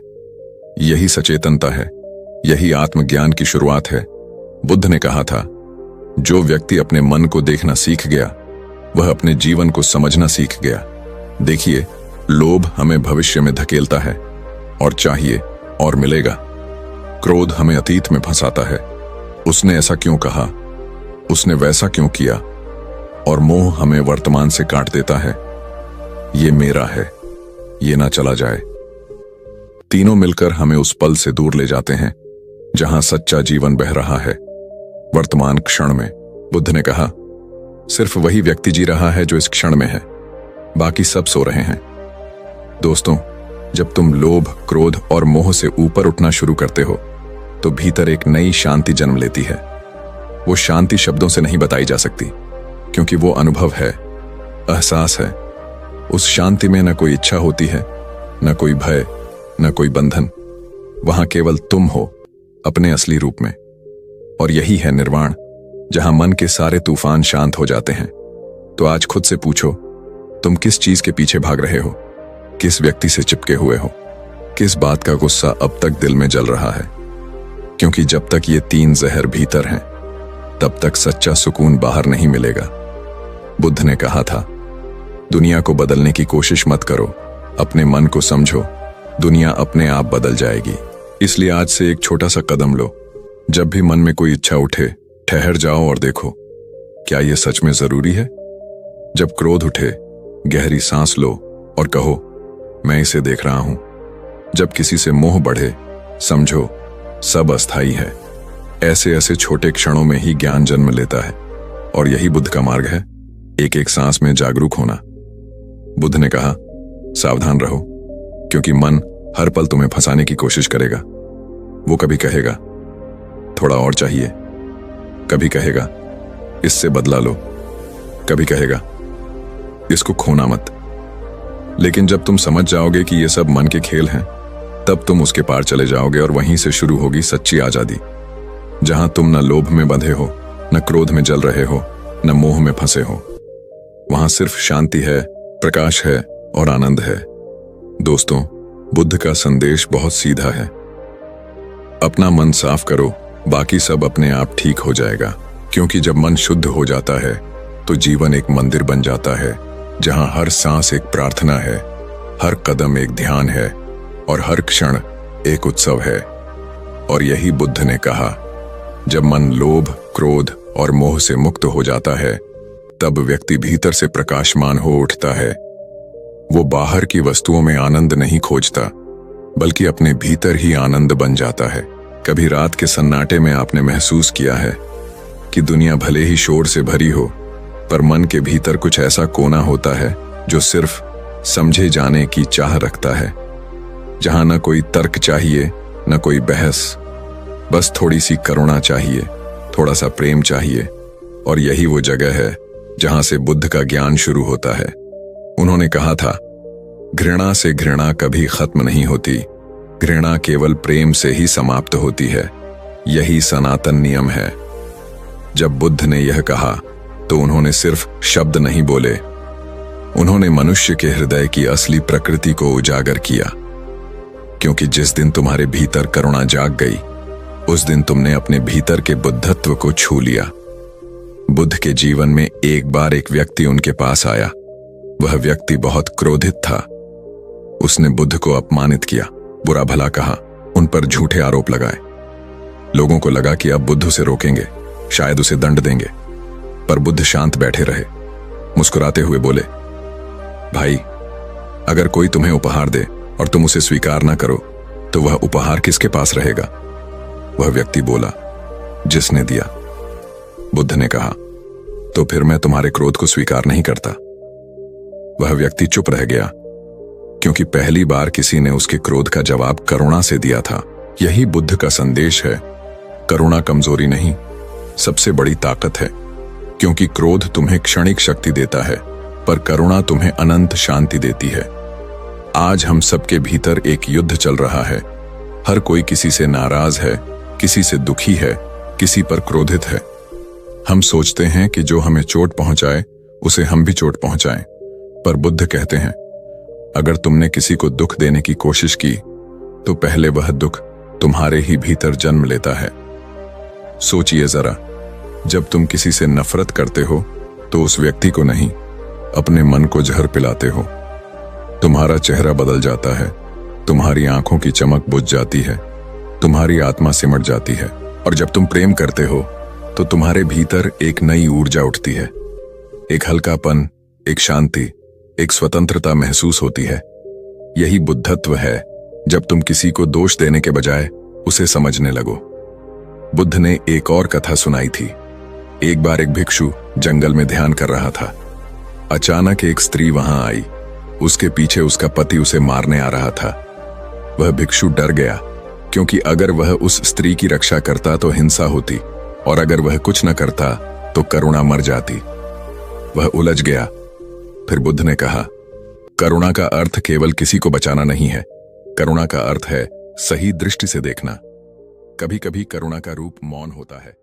यही सचेतनता है, यही आत्मज्ञान की शुरुआत है। बुद्ध ने कहा था, जो व्यक्ति अपने मन को देखना सीख गया, वह अपने जीवन को समझना सीख गया। देखिए, लोभ हमें भविष्य में धकेलता है, और चाहिए और मिलेगा। क्रोध हमें अतीत में फंसाता है, उसने ऐसा क्यों कहा, उसने वैसा क्यों किया, और मोह हमें वर्तमान से काट देता है। ये मेरा है, ये ना चला जाए। तीनों मिलकर हमें उस पल से दूर ले जाते हैं जहां सच्चा जीवन बह रहा है, वर्तमान क्षण में। बुद्ध ने कहा, सिर्फ वही व्यक्ति जी रहा है जो इस क्षण में है, बाकी सब सो रहे हैं। दोस्तों, जब तुम लोभ, क्रोध और मोह से ऊपर उठना शुरू करते हो तो भीतर एक नई शांति जन्म लेती है। वो शांति शब्दों से नहीं बताई जा सकती, क्योंकि वो अनुभव है, एहसास है। उस शांति में न कोई इच्छा होती है, न कोई भय, न कोई बंधन। वहां केवल तुम हो, अपने असली रूप में। और यही है निर्वाण, जहां मन के सारे तूफान शांत हो जाते हैं। तो आज खुद से पूछो, तुम किस चीज के पीछे भाग रहे हो? किस व्यक्ति से चिपके हुए हो? किस बात का गुस्सा अब तक दिल में जल रहा है? क्योंकि जब तक ये तीन जहर भीतर हैं, तब तक सच्चा सुकून बाहर नहीं मिलेगा। बुद्ध ने कहा था, दुनिया को बदलने की कोशिश मत करो, अपने मन को समझो, दुनिया अपने आप बदल जाएगी। इसलिए आज से एक छोटा सा कदम लो। जब भी मन में कोई इच्छा उठे, ठहर जाओ और देखो, क्या यह सच में जरूरी है? जब क्रोध उठे, गहरी सांस लो और कहो, मैं इसे देख रहा हूं। जब किसी से मोह बढ़े, समझो, सब अस्थाई है। ऐसे ऐसे छोटे क्षणों में ही ज्ञान जन्म लेता है, और यही बुद्ध का मार्ग है, एक एक सांस में जागरूक होना। बुद्ध ने कहा, सावधान रहो, क्योंकि मन हर पल तुम्हें फंसाने की कोशिश करेगा। वो कभी कहेगा, थोड़ा और चाहिए, कभी कहेगा, इससे बदला लो, कभी कहेगा, इसको खोना मत। लेकिन जब तुम समझ जाओगे कि ये सब मन के खेल हैं, तब तुम उसके पार चले जाओगे और वहीं से शुरू होगी सच्ची आजादी, जहां तुम न लोभ में बंधे हो, न क्रोध में जल रहे हो, न मोह में फंसे हो। वहां सिर्फ शांति है, प्रकाश है और आनंद है। दोस्तों, बुद्ध का संदेश बहुत सीधा है। अपना मन साफ करो, बाकी सब अपने आप ठीक हो जाएगा। क्योंकि जब मन शुद्ध हो जाता है तो जीवन एक मंदिर बन जाता है, जहां हर सांस एक प्रार्थना है, हर कदम एक ध्यान है और हर क्षण एक उत्सव है। और यही बुद्ध ने कहा, जब मन लोभ, क्रोध और मोह से मुक्त हो जाता है, तब व्यक्ति भीतर से प्रकाशमान हो उठता है। वो बाहर की वस्तुओं में आनंद नहीं खोजता, बल्कि अपने भीतर ही आनंद बन जाता है। कभी रात के सन्नाटे में आपने महसूस किया है कि दुनिया भले ही शोर से भरी हो, पर मन के भीतर कुछ ऐसा कोना होता है जो सिर्फ समझे जाने की चाह रखता है, जहां न कोई तर्क चाहिए, न कोई बहस, बस थोड़ी सी करुणा चाहिए, थोड़ा सा प्रेम चाहिए। और यही वो जगह है जहां से बुद्ध का ज्ञान शुरू होता है। उन्होंने कहा था, घृणा से घृणा कभी खत्म नहीं होती, घृणा केवल प्रेम से ही समाप्त होती है। यही सनातन नियम है। जब बुद्ध ने यह कहा तो उन्होंने सिर्फ शब्द नहीं बोले, उन्होंने मनुष्य के हृदय की असली प्रकृति को उजागर किया। क्योंकि जिस दिन तुम्हारे भीतर करुणा जाग गई, उस दिन तुमने अपने भीतर के बुद्धत्व को छू लिया। बुद्ध के जीवन में एक बार एक व्यक्ति उनके पास आया। वह व्यक्ति बहुत क्रोधित था। उसने बुद्ध को अपमानित किया, बुरा भला कहा, उन पर झूठे आरोप लगाए। लोगों को लगा कि अब बुद्ध उसे रोकेंगे, शायद उसे दंड देंगे, पर बुद्ध शांत बैठे रहे। मुस्कुराते हुए बोले, भाई, अगर कोई तुम्हें उपहार दे और तुम उसे स्वीकार ना करो, तो वह उपहार किसके पास रहेगा? वह व्यक्ति बोला, जिसने दिया। बुद्ध ने कहा, तो फिर मैं तुम्हारे क्रोध को स्वीकार नहीं करता। वह व्यक्ति चुप रह गया, क्योंकि पहली बार किसी ने उसके क्रोध का जवाब करुणा से दिया था। यही बुद्ध का संदेश है। करुणा कमजोरी नहीं, सबसे बड़ी ताकत है। क्योंकि क्रोध तुम्हें क्षणिक शक्ति देता है, पर करुणा तुम्हें अनंत शांति देती है। आज हम सबके भीतर एक युद्ध चल रहा है। हर कोई किसी से नाराज है, किसी से दुखी है, किसी पर क्रोधित है। हम सोचते हैं कि जो हमें चोट पहुंचाए उसे हम भी चोट पहुंचाएं, पर बुद्ध कहते हैं, अगर तुमने किसी को दुख देने की कोशिश की, तो पहले वह दुख तुम्हारे ही भीतर जन्म लेता है। सोचिए जरा, जब तुम किसी से नफरत करते हो, तो उस व्यक्ति को नहीं, अपने मन को जहर पिलाते हो। तुम्हारा चेहरा बदल जाता है, तुम्हारी आंखों की चमक बुझ जाती है, तुम्हारी आत्मा सिमट जाती है। और जब तुम प्रेम करते हो तो तुम्हारे भीतर एक नई ऊर्जा उठती है, एक हल्कापन, एक शांति, एक स्वतंत्रता महसूस होती है। यही बुद्धत्व है, जब तुम किसी को दोष देने के बजाय उसे समझने लगो। बुद्ध ने एक और कथा सुनाई थी। एक बार एक भिक्षु जंगल में ध्यान कर रहा था। अचानक एक स्त्री वहां आई। उसके पीछे उसका पति उसे मारने आ रहा था। वह भिक्षु डर गया, क्योंकि अगर वह उस स्त्री की रक्षा करता तो हिंसा होती, और अगर वह कुछ न करता तो करुणा मर जाती। वह उलझ गया। फिर बुद्ध ने कहा, करुणा का अर्थ केवल किसी को बचाना नहीं है। करुणा का अर्थ है सही दृष्टि से देखना। कभी कभी करुणा का रूप मौन होता है।